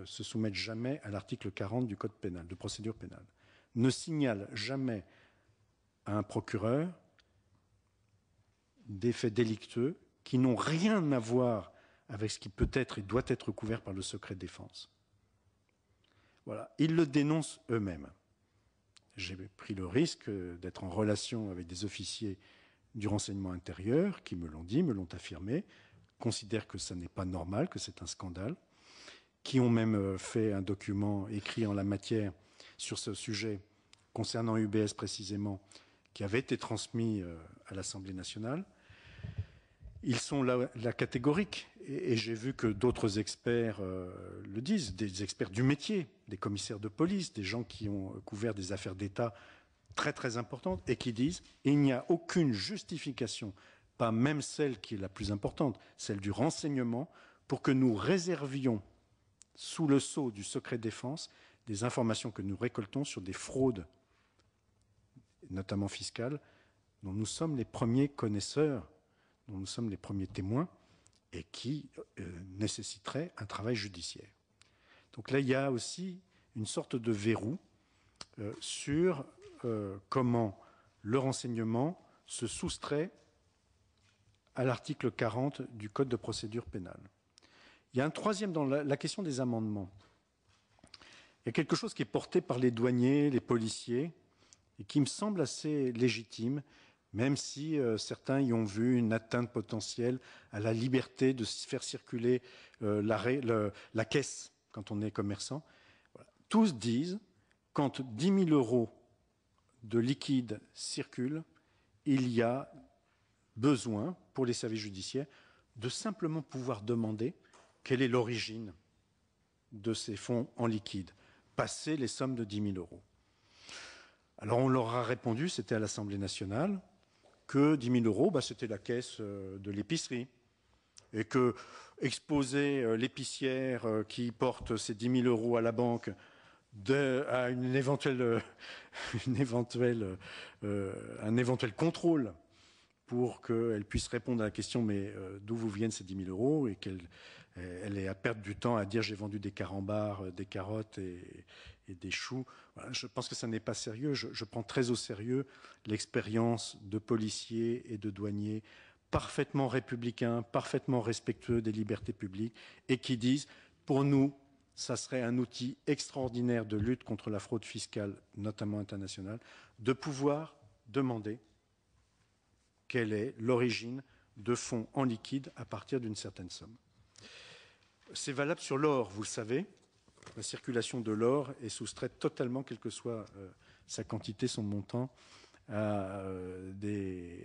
se soumettent jamais à l'article 40 du Code pénal, de procédure pénale, ne signalent jamais à un procureur des faits délictueux qui n'ont rien à voir avec ce qui peut être et doit être couvert par le secret de défense. Voilà. Ils le dénoncent eux-mêmes. J'ai pris le risque d'être en relation avec des officiers du renseignement intérieur qui me l'ont dit, me l'ont affirmé, considèrent que ça n'est pas normal, que c'est un scandale, qui ont même fait un document écrit en la matière sur ce sujet concernant UBS précisément, qui avait été transmis à l'Assemblée nationale. Ils sont là catégoriques, et j'ai vu que d'autres experts le disent, des experts du métier, des commissaires de police, des gens qui ont couvert des affaires d'État très très importantes, et qui disent il n'y a aucune justification, pas même celle qui est la plus importante, celle du renseignement, pour que nous réservions sous le sceau du secret défense des informations que nous récoltons sur des fraudes, notamment fiscales, dont nous sommes les premiers connaisseurs, dont nous sommes les premiers témoins, et qui nécessiteraient un travail judiciaire. Donc là, il y a aussi une sorte de verrou sur comment le renseignement se soustrait à l'article 40 du Code de procédure pénale. Il y a un troisième dans la question des amendements. Il y a quelque chose qui est porté par les douaniers, les policiers, et qui me semble assez légitime, même si certains y ont vu une atteinte potentielle à la liberté de faire circuler la caisse quand on est commerçant. Voilà. Tous disent, quand 10 000 euros de liquide circulent, il y a besoin, pour les services judiciaires, de simplement pouvoir demander quelle est l'origine de ces fonds en liquide, passer les sommes de 10 000 euros. Alors on leur a répondu, c'était à l'Assemblée nationale, que 10 000 euros, c'était la caisse de l'épicerie. Et que exposer l'épicière qui porte ses 10 000 euros à la banque à un éventuel contrôle pour qu'elle puisse répondre à la question mais d'où vous viennent ces 10 000 euros et qu'elle ait à perdre du temps à dire j'ai vendu des carambars, des carottes et des choux. Voilà, je pense que ça n'est pas sérieux. Je prends très au sérieux l'expérience de policiers et de douaniers parfaitement républicains, parfaitement respectueux des libertés publiques et qui disent pour nous, ça serait un outil extraordinaire de lutte contre la fraude fiscale, notamment internationale, de pouvoir demander quelle est l'origine de fonds en liquide à partir d'une certaine somme. C'est valable sur l'or, vous le savez. La circulation de l'or est soustraite totalement, quelle que soit sa quantité, son montant, à des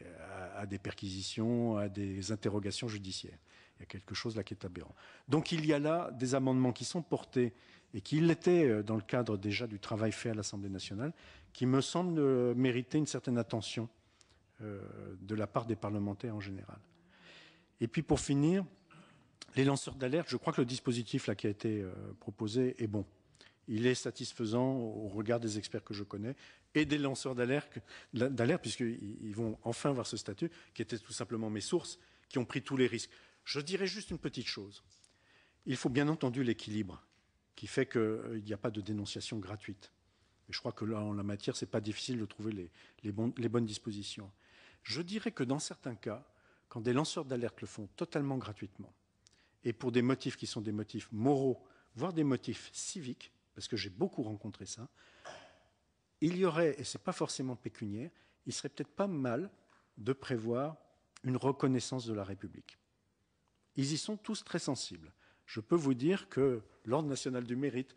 perquisitions, à des interrogations judiciaires. Il y a quelque chose là qui est aberrant. Donc il y a là des amendements qui sont portés et qui l'étaient dans le cadre déjà du travail fait à l'Assemblée nationale, qui me semblent mériter une certaine attention de la part des parlementaires en général. Et puis pour finir, les lanceurs d'alerte, je crois que le dispositif là qui a été proposé est bon. Il est satisfaisant au regard des experts que je connais et des lanceurs d'alerte puisqu'ils vont enfin voir ce statut, qui était tout simplement mes sources, qui ont pris tous les risques. Je dirais juste une petite chose. Il faut bien entendu l'équilibre qui fait qu'il n'y a pas de dénonciation gratuite. Et je crois que là, en la matière, ce n'est pas difficile de trouver les bonnes dispositions. Je dirais que dans certains cas, quand des lanceurs d'alerte le font totalement gratuitement, et pour des motifs qui sont des motifs moraux, voire des motifs civiques, parce que j'ai beaucoup rencontré ça, il y aurait, et ce n'est pas forcément pécuniaire, il serait peut-être pas mal de prévoir une reconnaissance de la République. Ils y sont tous très sensibles. Je peux vous dire que l'Ordre national du mérite,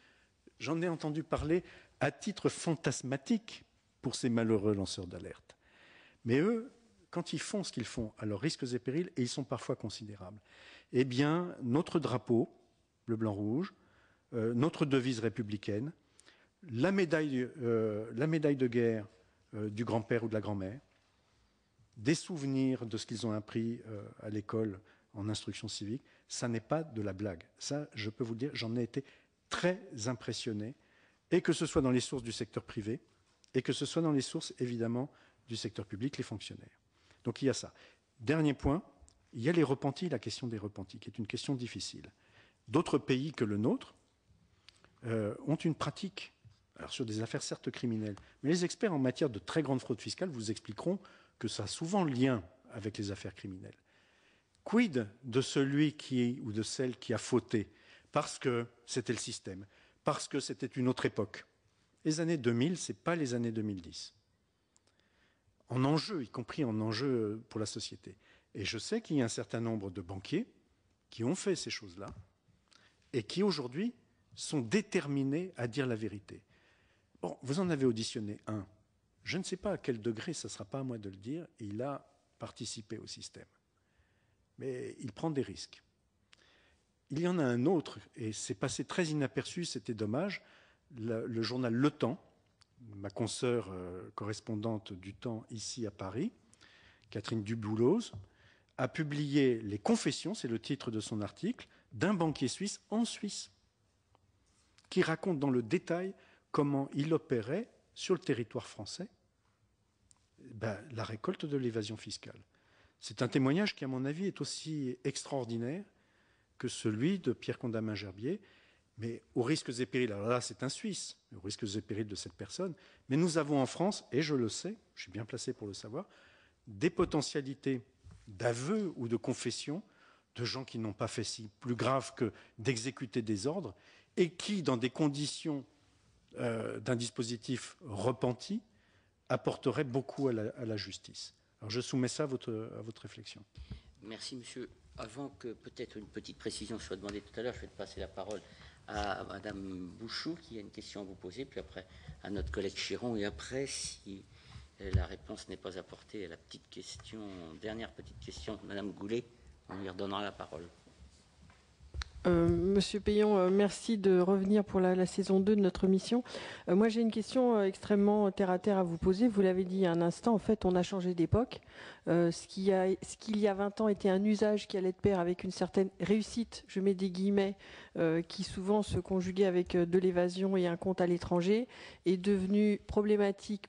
j'en ai entendu parler à titre fantasmatique pour ces malheureux lanceurs d'alerte. Mais eux, quand ils font ce qu'ils font, à leurs risques et périls, et ils sont parfois considérables, eh bien, notre drapeau, le blanc-rouge, notre devise républicaine, la médaille de guerre du grand-père ou de la grand-mère, des souvenirs de ce qu'ils ont appris à l'école en instruction civique, ça n'est pas de la blague. Ça, je peux vous le dire, j'en ai été très impressionné, et que ce soit dans les sources du secteur privé, et que ce soit dans les sources, évidemment, du secteur public, les fonctionnaires. Donc il y a ça. Dernier point, il y a les repentis, la question des repentis, qui est une question difficile. D'autres pays que le nôtre ont une pratique, alors sur des affaires certes criminelles, mais les experts en matière de très grande fraude fiscale vous expliqueront que ça a souvent lien avec les affaires criminelles. Quid de celui ou de celle qui a fauté parce que c'était le système, parce que c'était une autre époque. Les années 2000, ce n'est pas les années 2010. En enjeu, y compris en enjeu pour la société. Et je sais qu'il y a un certain nombre de banquiers qui ont fait ces choses-là et qui aujourd'hui sont déterminés à dire la vérité. Bon, vous en avez auditionné un. Je ne sais pas à quel degré, ça ne sera pas à moi de le dire, il a participé au système. Mais il prend des risques. Il y en a un autre, et c'est passé très inaperçu, c'était dommage, le journal Le Temps, ma consoeur correspondante du Temps ici à Paris, Catherine Dubouloz, a publié les confessions, c'est le titre de son article, d'un banquier suisse en Suisse, qui raconte dans le détail comment il opérait sur le territoire français la récolte de l'évasion fiscale. C'est un témoignage qui, à mon avis, est aussi extraordinaire que celui de Pierre Condamin-Gerbier, mais aux risques et périls. Alors là, c'est un Suisse, aux risques et périls de cette personne. Mais nous avons en France, et je le sais, je suis bien placé pour le savoir, des potentialités d'aveu ou de confession de gens qui n'ont pas fait si plus grave que d'exécuter des ordres et qui, dans des conditions d'un dispositif repenti, apporteraient beaucoup à la justice. Alors je soumets ça à votre réflexion. Merci, monsieur. Avant que peut-être une petite précision soit demandée tout à l'heure, je vais passer la parole à Madame Bouchou, qui a une question à vous poser, puis après à notre collègue Chiron, et après, si la réponse n'est pas apportée à la petite question, dernière petite question, Madame Goulet, on lui redonnera la parole. Monsieur Payon, merci de revenir pour la saison 2 de notre mission. Moi, j'ai une question extrêmement terre-à-terre à vous poser. Vous l'avez dit il y a un instant, en fait, on a changé d'époque. Ce qui il y a 20 ans était un usage qui allait de pair avec une certaine réussite, je mets des guillemets, qui souvent se conjuguait avec de l'évasion et un compte à l'étranger, est devenu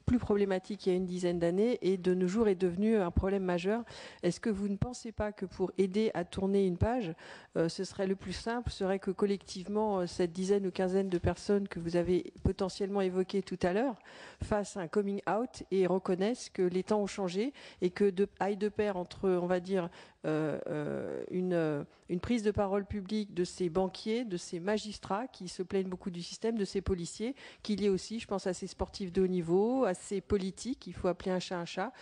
plus problématique il y a une dizaine d'années et de nos jours est devenu un problème majeur. Est-ce que vous ne pensez pas que pour aider à tourner une page, ce serait le plus simple, serait que collectivement, cette dizaine ou quinzaine de personnes que vous avez potentiellement évoquées tout à l'heure fassent un coming out et reconnaissent que les temps ont changé et que aille de pair entre, on va dire, une prise de parole publique de ces banquiers, de ces magistrats qui se plaignent beaucoup du système, de ces policiers, qu'il y ait aussi, je pense, à ces sportifs de haut niveau, à ces politiques, il faut appeler un chat,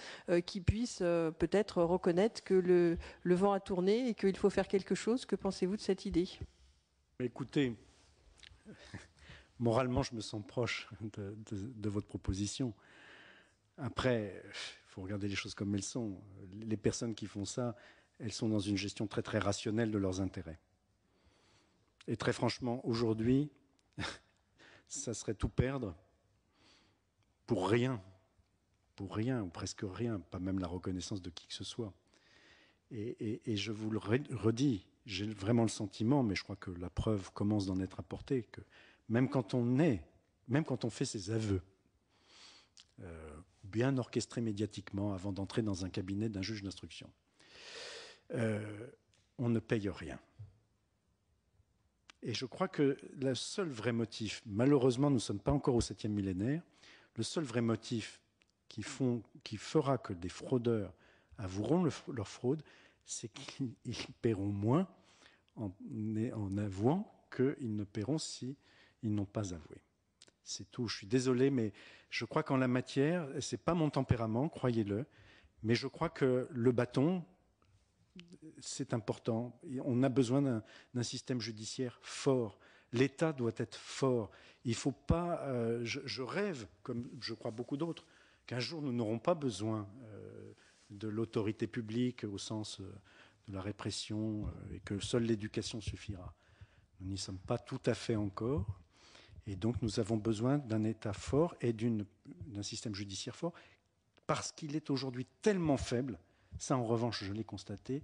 qui puissent peut-être reconnaître que le vent a tourné et qu'il faut faire quelque chose. Que pensez-vous de cette idée ? Écoutez, moralement, je me sens proche de votre proposition. Après, il faut regarder les choses comme elles sont. Les personnes qui font ça, elles sont dans une gestion très très rationnelle de leurs intérêts. Et très franchement, aujourd'hui, ça serait tout perdre pour rien, ou presque rien, pas même la reconnaissance de qui que ce soit. Et je vous le redis, j'ai vraiment le sentiment, mais je crois que la preuve commence d'en être apportée, que même quand on fait ses aveux, bien orchestrés médiatiquement avant d'entrer dans un cabinet d'un juge d'instruction, on ne paye rien. Et je crois que le seul vrai motif, malheureusement nous ne sommes pas encore au 7e millénaire, le seul vrai motif qui fera que des fraudeurs avoueront leur fraude, c'est qu'ils paieront moins en avouant qu'ils ne paieront si ils n'ont pas avoué. C'est tout. Je suis désolé, mais je crois qu'en la matière, ce n'est pas mon tempérament, croyez-le, mais je crois que le bâton, c'est important. On a besoin d'un système judiciaire fort. L'État doit être fort. Il ne faut pas... je rêve, comme je crois beaucoup d'autres, qu'un jour nous n'aurons pas besoin de l'autorité publique au sens de la répression et que seule l'éducation suffira. Nous n'y sommes pas tout à fait encore. Et donc nous avons besoin d'un État fort et d'un système judiciaire fort parce qu'il est aujourd'hui tellement faible, ça en revanche je l'ai constaté,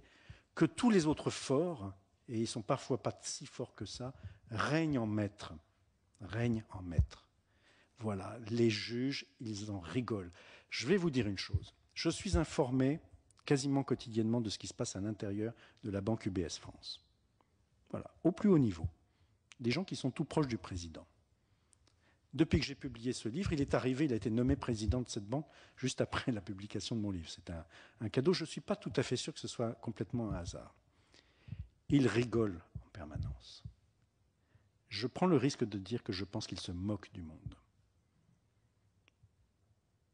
que tous les autres forts, et ils ne sont parfois pas si forts que ça, règnent en maître. Voilà, les juges, ils en rigolent. Je vais vous dire une chose, je suis informé quasiment quotidiennement de ce qui se passe à l'intérieur de la banque UBS France. Voilà, au plus haut niveau. Des gens qui sont tout proches du président. Depuis que j'ai publié ce livre, il a été nommé président de cette banque juste après la publication de mon livre. C'est un cadeau. Je ne suis pas tout à fait sûr que ce soit complètement un hasard. Il rigole en permanence. Je prends le risque de dire que je pense qu'il se moque du monde.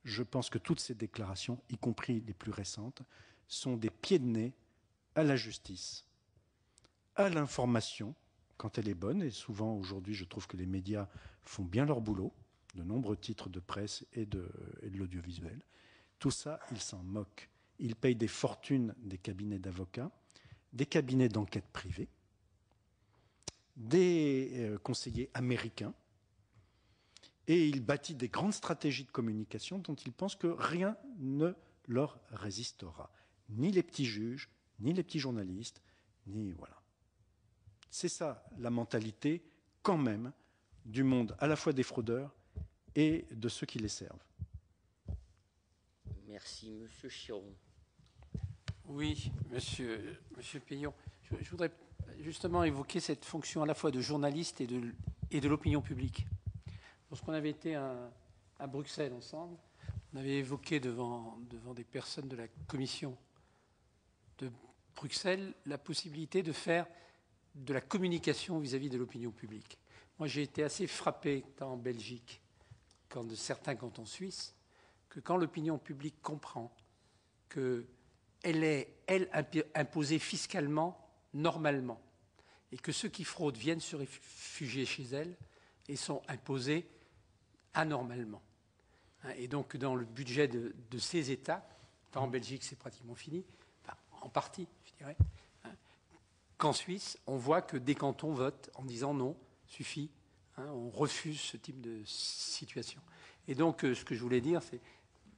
Je pense que toutes ces déclarations, y compris les plus récentes, sont des pieds de nez à la justice, à l'information, quand elle est bonne, et souvent aujourd'hui je trouve que les médias font bien leur boulot, de nombreux titres de presse et de l'audiovisuel. Tout ça, ils s'en moquent. Ils payent des fortunes des cabinets d'avocats, des cabinets d'enquête privés, des conseillers américains, et ils bâtissent des grandes stratégies de communication dont ils pensent que rien ne leur résistera. Ni les petits juges, ni les petits journalistes, ni voilà. C'est ça la mentalité, quand même, du monde à la fois des fraudeurs et de ceux qui les servent. Merci, Monsieur Chiron. Oui, Monsieur Payon, je voudrais justement évoquer cette fonction à la fois de journaliste et de l'opinion publique. Lorsqu'on avait été à Bruxelles ensemble, on avait évoqué devant des personnes de la commission de Bruxelles la possibilité de faire de la communication vis-à-vis de l'opinion publique. Moi, j'ai été assez frappé, tant en Belgique qu'en de certains cantons suisses, que quand l'opinion publique comprend qu'elle est, elle, imposée fiscalement, normalement, et que ceux qui fraudent viennent se réfugier chez elle et sont imposés anormalement. Et donc, dans le budget de ces États, en Belgique, c'est pratiquement fini, enfin, en partie, je dirais, qu'en Suisse, on voit que des cantons votent en disant non, suffit, hein, on refuse ce type de situation. Et donc, ce que je voulais dire, c'est,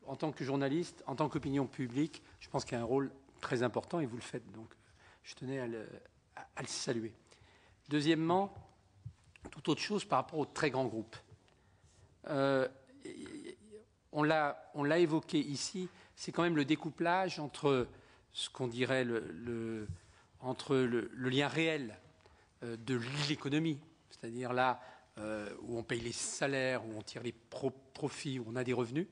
en tant que journaliste, en tant qu'opinion publique, je pense qu'il y a un rôle très important et vous le faites. Donc, je tenais à le saluer. Deuxièmement, toute autre chose par rapport aux très grands groupes. On l'a évoqué ici, c'est quand même le découplage entre ce qu'on dirait entre le lien réel de l'économie, c'est-à-dire là où on paye les salaires, où on tire les profits, où on a des revenus,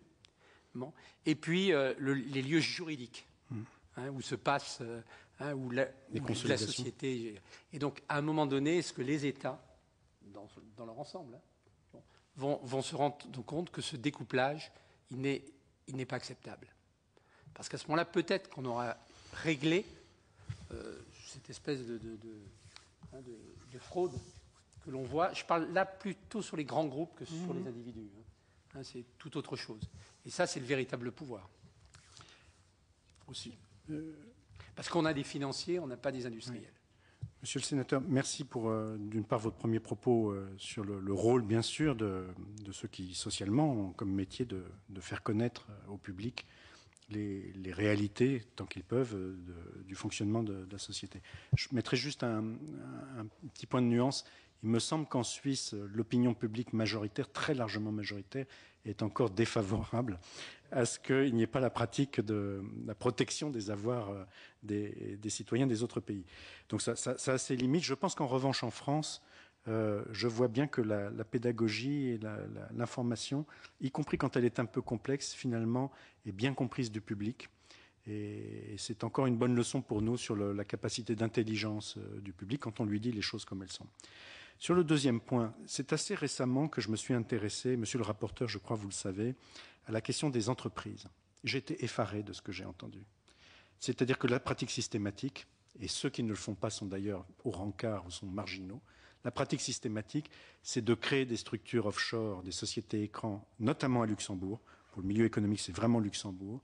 bon, et puis les lieux juridiques, hein, où se passe où la société. Et donc, à un moment donné, est-ce que les États, dans leur ensemble, hein, vont se rendre compte que ce découplage, il n'est pas acceptable. Parce qu'à ce moment-là, peut-être qu'on aura réglé cette espèce de fraude que l'on voit. Je parle là plutôt sur les grands groupes que sur les individus. Hein, c'est tout autre chose. Et ça, c'est le véritable pouvoir. Aussi. Parce qu'on a des financiers, on n'a pas des industriels. Oui. Monsieur le sénateur, merci pour, d'une part, votre premier propos sur le rôle, bien sûr, de ceux qui, socialement, ont comme métier de faire connaître au public les réalités, tant qu'ils peuvent, du fonctionnement de la société. Je mettrai juste un petit point de nuance. Il me semble qu'en Suisse, l'opinion publique majoritaire, très largement majoritaire, est encore défavorable à ce qu'il n'y ait pas la pratique de la protection des avoirs des citoyens des autres pays. Donc ça a ses limites. Je pense qu'en revanche, en France, je vois bien que la pédagogie et l'information, y compris quand elle est un peu complexe, finalement, est bien comprise du public. Et c'est encore une bonne leçon pour nous sur la capacité d'intelligence du public quand on lui dit les choses comme elles sont. Sur le deuxième point, c'est assez récemment que je me suis intéressé, monsieur le rapporteur, je crois vous le savez, à la question des entreprises. J'ai été effaré de ce que j'ai entendu. C'est-à-dire que la pratique systématique, et ceux qui ne le font pas sont d'ailleurs au rencard ou sont marginaux, la pratique systématique, c'est de créer des structures offshore, des sociétés écrans, notamment à Luxembourg. Pour le milieu économique, c'est vraiment Luxembourg,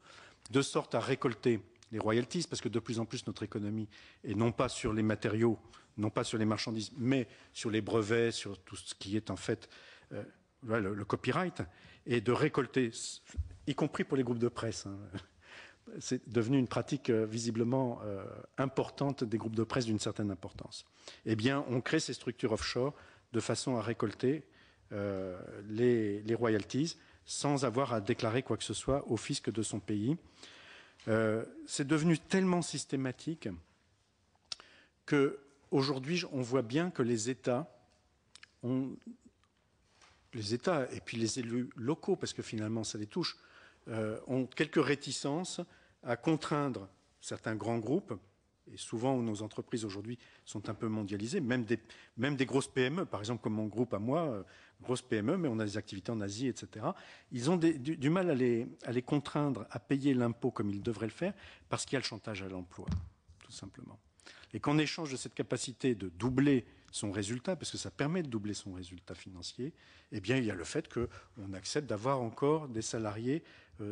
de sorte à récolter les royalties, parce que de plus en plus notre économie est non pas sur les matériaux, non pas sur les marchandises, mais sur les brevets, sur tout ce qui est en fait le copyright, et de récolter, y compris pour les groupes de presse. Hein. C'est devenu une pratique visiblement importante des groupes de presse d'une certaine importance. Eh bien, on crée ces structures offshore de façon à récolter les royalties sans avoir à déclarer quoi que ce soit au fisc de son pays. C'est devenu tellement systématique qu'aujourd'hui, on voit bien que les États et puis les élus locaux, parce que finalement ça les touche, ont quelques réticences à contraindre certains grands groupes, et souvent où nos entreprises aujourd'hui sont un peu mondialisées, même des grosses PME, par exemple comme mon groupe à moi, grosse PME, mais on a des activités en Asie, etc. Ils ont du mal à les contraindre à payer l'impôt comme ils devraient le faire, parce qu'il y a le chantage à l'emploi, tout simplement. Et qu'en échange de cette capacité de doubler son résultat, parce que ça permet de doubler son résultat financier, eh bien, il y a le fait qu'on accepte d'avoir encore des salariés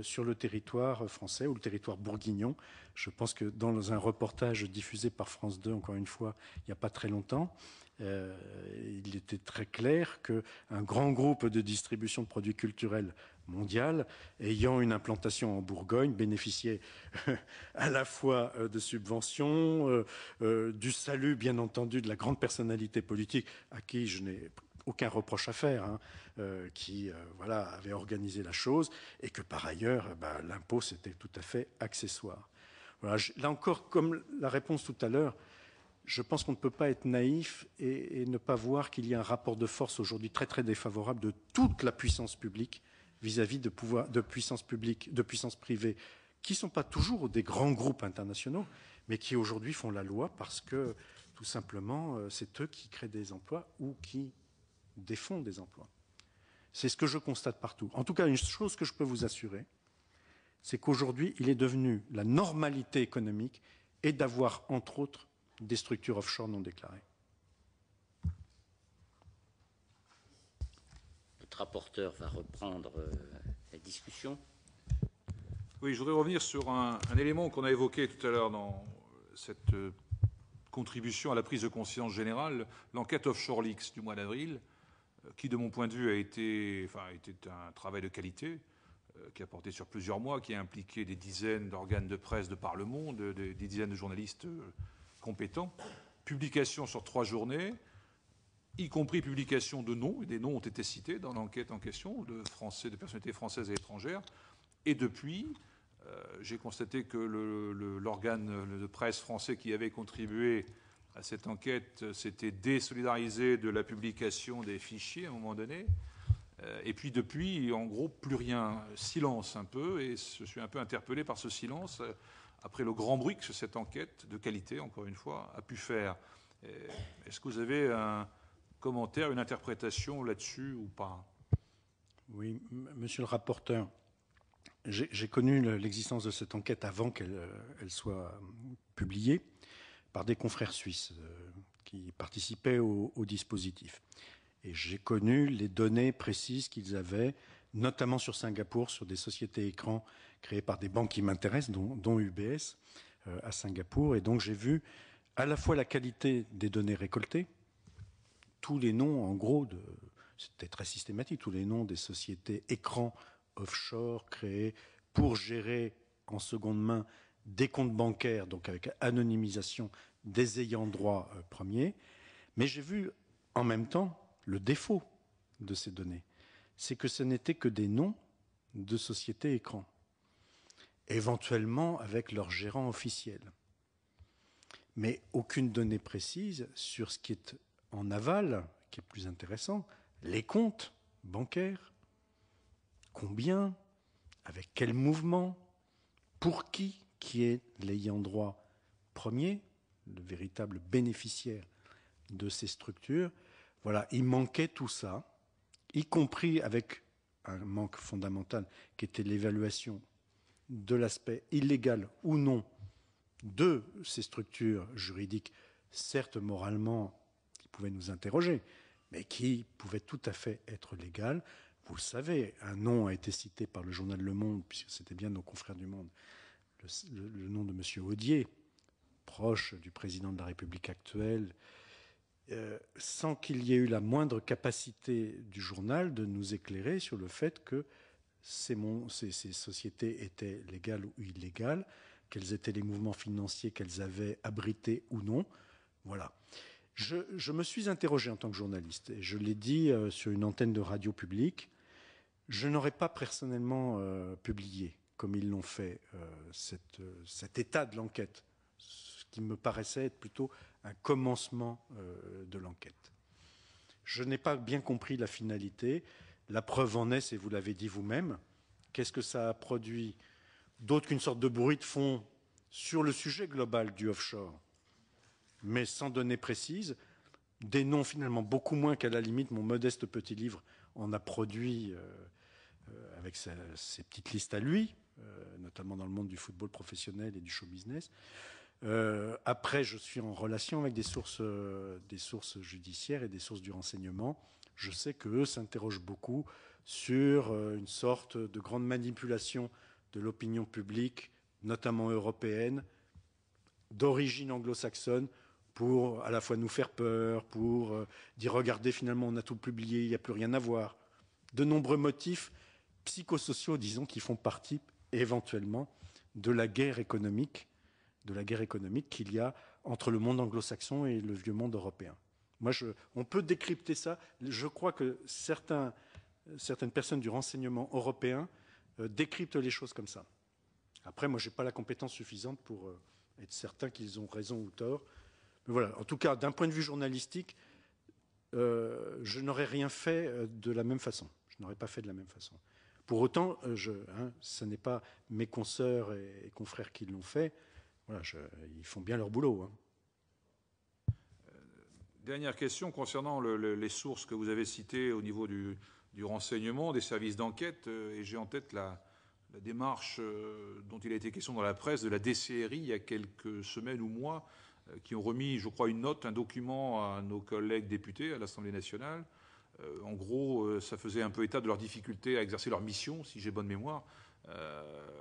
sur le territoire français ou le territoire bourguignon. Je pense que dans un reportage diffusé par France 2, encore une fois, il n'y a pas très longtemps, il était très clair qu'un grand groupe de distribution de produits culturels mondial, ayant une implantation en Bourgogne, bénéficiait à la fois de subventions, du salut, bien entendu, de la grande personnalité politique à qui je n'ai aucun reproche à faire, hein, qui avait organisé la chose, et que par ailleurs, l'impôt, c'était tout à fait accessoire. Voilà, là encore, comme la réponse tout à l'heure, je pense qu'on ne peut pas être naïf et ne pas voir qu'il y a un rapport de force aujourd'hui très très défavorable de toute la puissance publique vis-à-vis de puissance publique, de puissance privée, qui ne sont pas toujours des grands groupes internationaux, mais qui aujourd'hui font la loi parce que, tout simplement, c'est eux qui créent des emplois ou qui défont des emplois. C'est ce que je constate partout. En tout cas, une chose que je peux vous assurer, c'est qu'aujourd'hui, il est devenu la normalité économique et d'avoir, entre autres, des structures offshore non déclarées. Notre rapporteur va reprendre la discussion. Oui, je voudrais revenir sur un élément qu'on a évoqué tout à l'heure dans cette contribution à la prise de conscience générale, l'enquête Offshore Leaks du mois d'avril, qui, de mon point de vue, était un travail de qualité, qui a porté sur plusieurs mois, qui a impliqué des dizaines d'organes de presse de par le monde, des dizaines de journalistes compétents. Publication sur 3 journées, y compris publication de noms, et des noms ont été cités dans l'enquête en question, de personnalités françaises et étrangères. Et depuis, j'ai constaté que l'organe de presse français qui avait contribué à cette enquête s'était désolidarisé de la publication des fichiers à un moment donné. Et puis depuis, en gros, plus rien. Silence un peu, et je suis un peu interpellé par ce silence, après le grand bruit que cette enquête, de qualité, encore une fois, a pu faire. Est-ce que vous avez un commentaire, une interprétation là-dessus ou pas? Oui, monsieur le rapporteur, j'ai connu l'existence de cette enquête avant qu'elle soit publiée par des confrères suisses qui participaient au dispositif. Et j'ai connu les données précises qu'ils avaient, notamment sur Singapour, sur des sociétés écrans créées par des banques qui m'intéressent, dont UBS, à Singapour. Et donc j'ai vu à la fois la qualité des données récoltées, tous les noms, en gros, c'était très systématique, tous les noms des sociétés écrans offshore créées pour gérer en seconde main des comptes bancaires, donc avec anonymisation des ayants droit premiers. Mais j'ai vu en même temps le défaut de ces données, c'est que ce n'étaient que des noms de sociétés écrans, éventuellement avec leur gérant officiel. Mais aucune donnée précise sur ce qui est en aval, qui est plus intéressant, les comptes bancaires, combien, avec quel mouvement, pour qui est l'ayant droit premier, le véritable bénéficiaire de ces structures. Voilà, il manquait tout ça, y compris avec un manque fondamental qui était l'évaluation de l'aspect illégal ou non de ces structures juridiques, certes moralement, qui pouvaient nous interroger, mais qui pouvaient tout à fait être légales. Vous le savez, un nom a été cité par le journal Le Monde, puisque c'était bien nos confrères du Monde, le nom de M. Audier, proche du président de la République actuelle, sans qu'il y ait eu la moindre capacité du journal de nous éclairer sur le fait que ces sociétés étaient légales ou illégales, quels étaient les mouvements financiers qu'elles avaient abrités ou non. Voilà. Je me suis interrogé en tant que journaliste, et je l'ai dit sur une antenne de radio publique, je n'aurais pas personnellement publié, comme ils l'ont fait, cet état de l'enquête, ce qui me paraissait être plutôt un commencement de l'enquête. Je n'ai pas bien compris la finalité. La preuve en est, et vous l'avez dit vous-même, qu'est-ce que ça a produit d'autre qu'une sorte de bruit de fond sur le sujet global du offshore, mais sans données précises, des noms finalement beaucoup moins qu'à la limite mon modeste petit livre en a produit avec ses petites listes à lui, notamment dans le monde du football professionnel et du show business. Après, je suis en relation avec des sources judiciaires et des sources du renseignement. Je sais qu'eux s'interrogent beaucoup sur une sorte de grande manipulation de l'opinion publique, notamment européenne, d'origine anglo-saxonne, pour à la fois nous faire peur, pour dire regardez, finalement on a tout publié, il n'y a plus rien à voir. De nombreux motifs psychosociaux, disons, qui font partie éventuellement de la guerre économique qu'il y a entre le monde anglo-saxon et le vieux monde européen. Moi, on peut décrypter ça. Je crois que certaines personnes du renseignement européen décryptent les choses comme ça. Après, moi, je n'ai pas la compétence suffisante pour être certain qu'ils ont raison ou tort. Mais voilà, en tout cas, d'un point de vue journalistique, je n'aurais rien fait de la même façon. Je n'aurais pas fait de la même façon. Pour autant, ce n'est pas mes consoeurs et confrères qui l'ont fait. Voilà, ils font bien leur boulot. Dernière question concernant les sources que vous avez citées au niveau du renseignement, des services d'enquête, et j'ai en tête la démarche dont il a été question dans la presse de la DCRI il y a quelques semaines ou mois, qui ont remis, je crois, une note, un document à nos collègues députés à l'Assemblée nationale. En gros, ça faisait un peu état de leur difficulté à exercer leur mission, si j'ai bonne mémoire,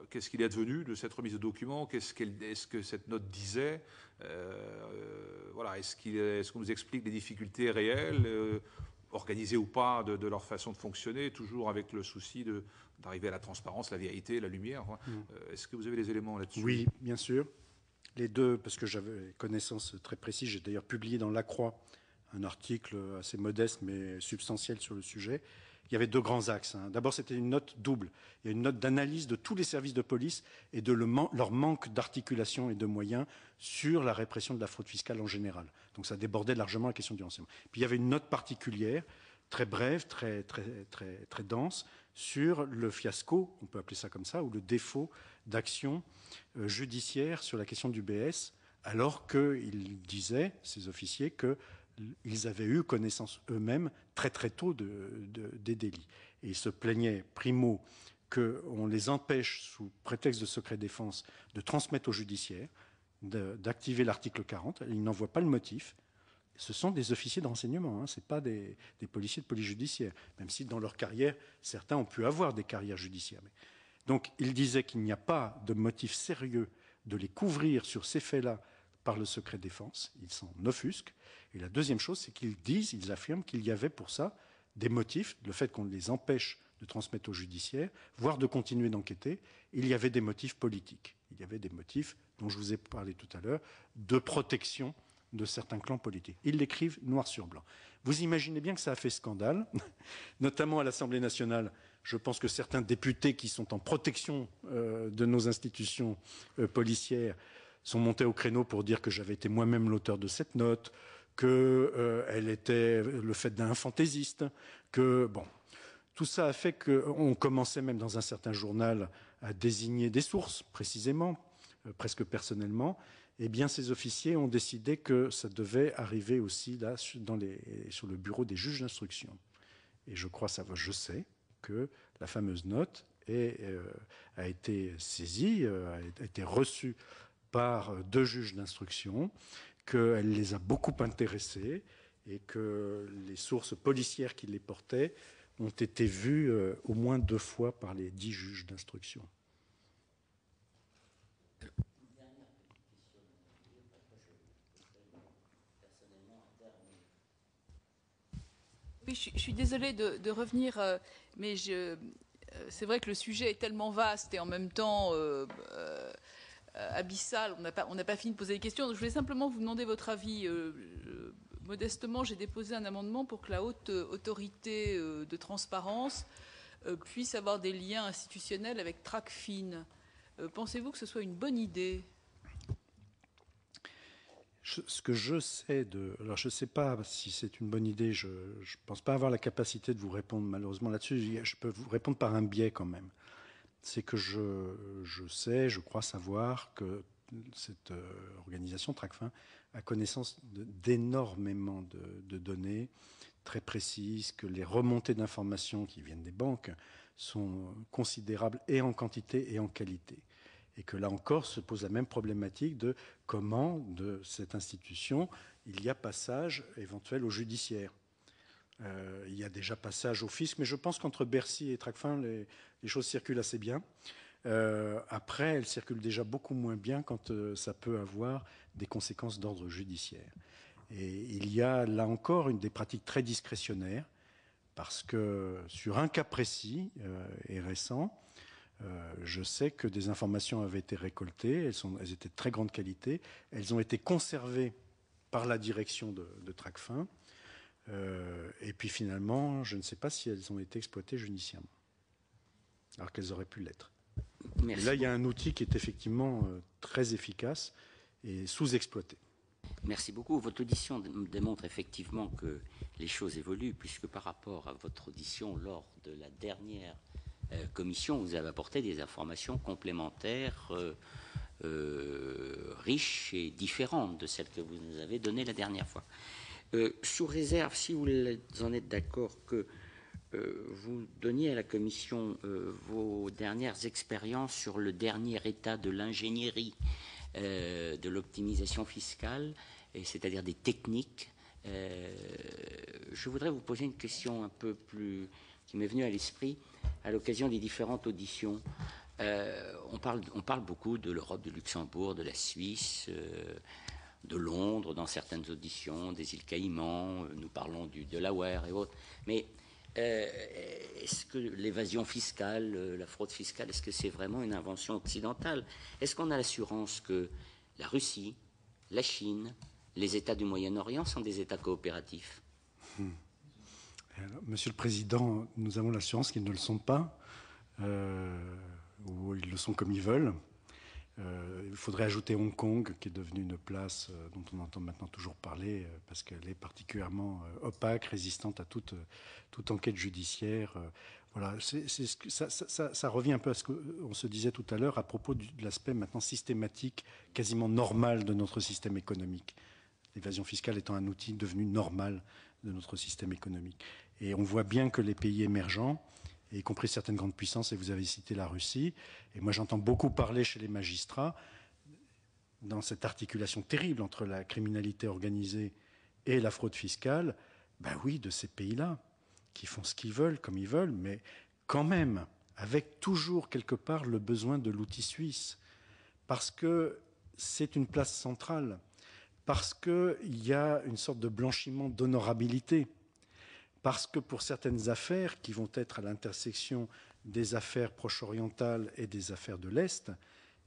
Qu'est-ce qu'il est advenu de cette remise de documents? Est-ce que cette note disait? Voilà, est-ce qu'on nous explique les difficultés réelles, organisées ou pas, de leur façon de fonctionner, toujours avec le souci d'arriver à la transparence, la vérité, la lumière? Est-ce que vous avez des éléments là-dessus? Oui, bien sûr. Les deux, parce que j'avais connaissance très précise. J'ai d'ailleurs publié dans La Croix un article assez modeste mais substantiel sur le sujet. Il y avait deux grands axes. D'abord, c'était une note double. Il y a une note d'analyse de tous les services de police et de leur manque d'articulation et de moyens sur la répression de la fraude fiscale en général. Donc ça débordait largement la question du renseignement. Puis il y avait une note particulière, très brève, très dense, sur le fiasco, on peut appeler ça comme ça, ou le défaut d'action judiciaire sur la question du BS, alors qu'ils disaient, ces officiers, qu'ils avaient eu connaissance eux-mêmes très tôt des délits. Et ils se plaignaient, primo, qu'on les empêche, sous prétexte de secret défense, de transmettre au judiciaire, d'activer l'article 40. Ils n'en voient pas le motif. Ce sont des officiers de renseignement, ce n'est pas des policiers de police judiciaire, même si dans leur carrière, certains ont pu avoir des carrières judiciaires. Donc, ils disaient qu'il n'y a pas de motif sérieux de les couvrir sur ces faits-là par le secret défense. Ils s'en offusquent. Et la deuxième chose, c'est ils affirment qu'il y avait pour ça des motifs, le fait qu'on les empêche de transmettre au judiciaire, voire de continuer d'enquêter. Il y avait des motifs politiques. Il y avait des motifs, dont je vous ai parlé tout à l'heure, de protection de certains clans politiques. Ils l'écrivent noir sur blanc. Vous imaginez bien que ça a fait scandale, notamment à l'Assemblée nationale. Je pense que certains députés qui sont en protection de nos institutions policières sont montés au créneau pour dire que j'avais été moi-même l'auteur de cette note, qu'elle était le fait d'un fantaisiste, que, bon, tout ça a fait qu'on commençait même dans un certain journal à désigner des sources, précisément, presque personnellement. Eh bien, ces officiers ont décidé que ça devait arriver aussi là, sur le bureau des juges d'instruction. Et je sais que la fameuse note a été saisie, a été reçue par deux juges d'instruction, qu'elle les a beaucoup intéressés et que les sources policières qui les portaient ont été vues au moins 2 fois par les 10 juges d'instruction. Oui, je suis désolée de revenir, mais c'est vrai que le sujet est tellement vaste et en même temps abyssal, on n'a pas fini de poser des questions. Donc je voulais simplement vous demander votre avis. Modestement, j'ai déposé un amendement pour que la haute autorité de transparence puisse avoir des liens institutionnels avec Tracfin. Pensez-vous que ce soit une bonne idée ? Ce que je sais alors je ne sais pas si c'est une bonne idée, je ne pense pas avoir la capacité de vous répondre malheureusement là-dessus. Je peux vous répondre par un biais quand même. C'est que je crois savoir que cette organisation Tracfin a connaissance d'énormément de données très précises, que les remontées d'informations qui viennent des banques sont considérables et en quantité et en qualité. Et que là encore se pose la même problématique de comment, de cette institution, il y a passage éventuel au judiciaire. Il y a déjà passage au fisc, mais je pense qu'entre Bercy et Tracfin, les choses circulent assez bien. Après, elles circulent déjà beaucoup moins bien quand ça peut avoir des conséquences d'ordre judiciaire. Et il y a là encore des pratiques très discrétionnaires, parce que sur un cas précis et récent, je sais que des informations avaient été récoltées, elles étaient de très grande qualité, elles ont été conservées par la direction de Tracfin, et puis finalement, je ne sais pas si elles ont été exploitées judiciairement, alors qu'elles auraient pu l'être. Et là, il y a un outil qui est effectivement très efficace et sous-exploité. Merci beaucoup. Votre audition démontre effectivement que les choses évoluent, puisque par rapport à votre audition lors de la dernière commission, vous avez apporté des informations complémentaires, riches et différentes de celles que vous nous avez données la dernière fois. Sous réserve, si vous en êtes d'accord, que vous donniez à la commission vos dernières expériences sur le dernier état de l'ingénierie de l'optimisation fiscale, c'est-à-dire des techniques. Je voudrais vous poser une question un peu plus qui m'est venue à l'esprit à l'occasion des différentes auditions. On parle beaucoup de l'Europe, de Luxembourg, de la Suisse, de Londres, dans certaines auditions, des îles Caïmans, nous parlons du Delaware et autres. Mais est-ce que l'évasion fiscale, la fraude fiscale, est-ce que c'est vraiment une invention occidentale? Est-ce qu'on a l'assurance que la Russie, la Chine, les États du Moyen-Orient sont des États coopératifs? Alors, Monsieur le Président, nous avons l'assurance qu'ils ne le sont pas, ou ils le sont comme ils veulent. Il faudrait ajouter Hong Kong, qui est devenue une place dont on entend maintenant toujours parler, parce qu'elle est particulièrement opaque, résistante à toute enquête judiciaire. Voilà, ça revient un peu à ce qu'on se disait tout à l'heure à propos de l'aspect maintenant systématique, quasiment normal de notre système économique. L'évasion fiscale étant un outil devenu normal de notre système économique. Et on voit bien que les pays émergents, y compris certaines grandes puissances, et vous avez cité la Russie, et moi j'entends beaucoup parler chez les magistrats, dans cette articulation terrible entre la criminalité organisée et la fraude fiscale, ben oui, de ces pays-là, qui font ce qu'ils veulent, comme ils veulent, mais quand même, avec toujours quelque part le besoin de l'outil suisse, parce que c'est une place centrale, parce qu'il y a une sorte de blanchiment d'honorabilité, parce que pour certaines affaires qui vont être à l'intersection des affaires proche-orientales et des affaires de l'Est,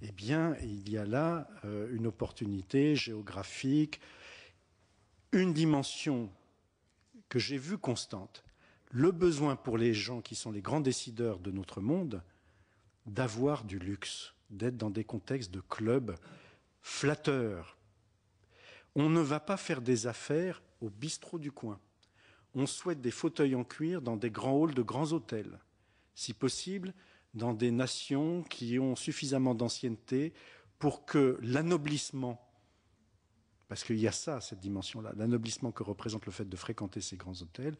eh bien, il y a là une opportunité géographique, une dimension que j'ai vue constante, le besoin pour les gens qui sont les grands décideurs de notre monde d'avoir du luxe, d'être dans des contextes de clubs flatteurs. On ne va pas faire des affaires au bistrot du coin. On souhaite des fauteuils en cuir dans des grands halls de grands hôtels, si possible dans des nations qui ont suffisamment d'ancienneté pour que l'anoblissement, parce qu'il y a ça, cette dimension-là, l'anoblissement que représente le fait de fréquenter ces grands hôtels,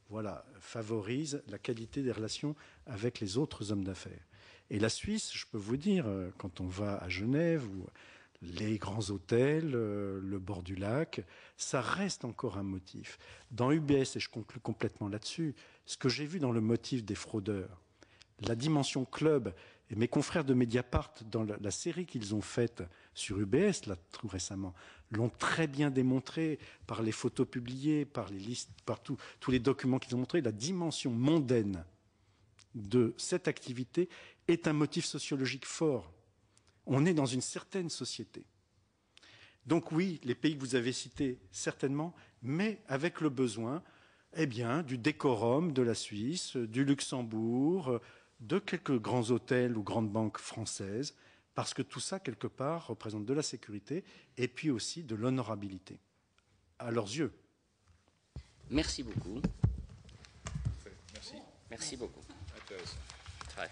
voilà, favorise la qualité des relations avec les autres hommes d'affaires. Et la Suisse, je peux vous dire, quand on va à Genève ou les grands hôtels, le bord du lac, ça reste encore un motif. Dans UBS, et je conclus complètement là-dessus, ce que j'ai vu dans le motif des fraudeurs, la dimension club, et mes confrères de Mediapart, dans la série qu'ils ont faite sur UBS, là, tout récemment, l'ont très bien démontré par les photos publiées, par les listes, par tous les documents qu'ils ont montrés, la dimension mondaine de cette activité est un motif sociologique fort. On est dans une certaine société. Donc oui, les pays que vous avez cités, certainement, mais avec le besoin, eh bien, du décorum de la Suisse, du Luxembourg, de quelques grands hôtels ou grandes banques françaises, parce que tout ça, quelque part, représente de la sécurité et puis aussi de l'honorabilité, à leurs yeux. Merci beaucoup. Merci. Merci beaucoup. Intéressant. Très.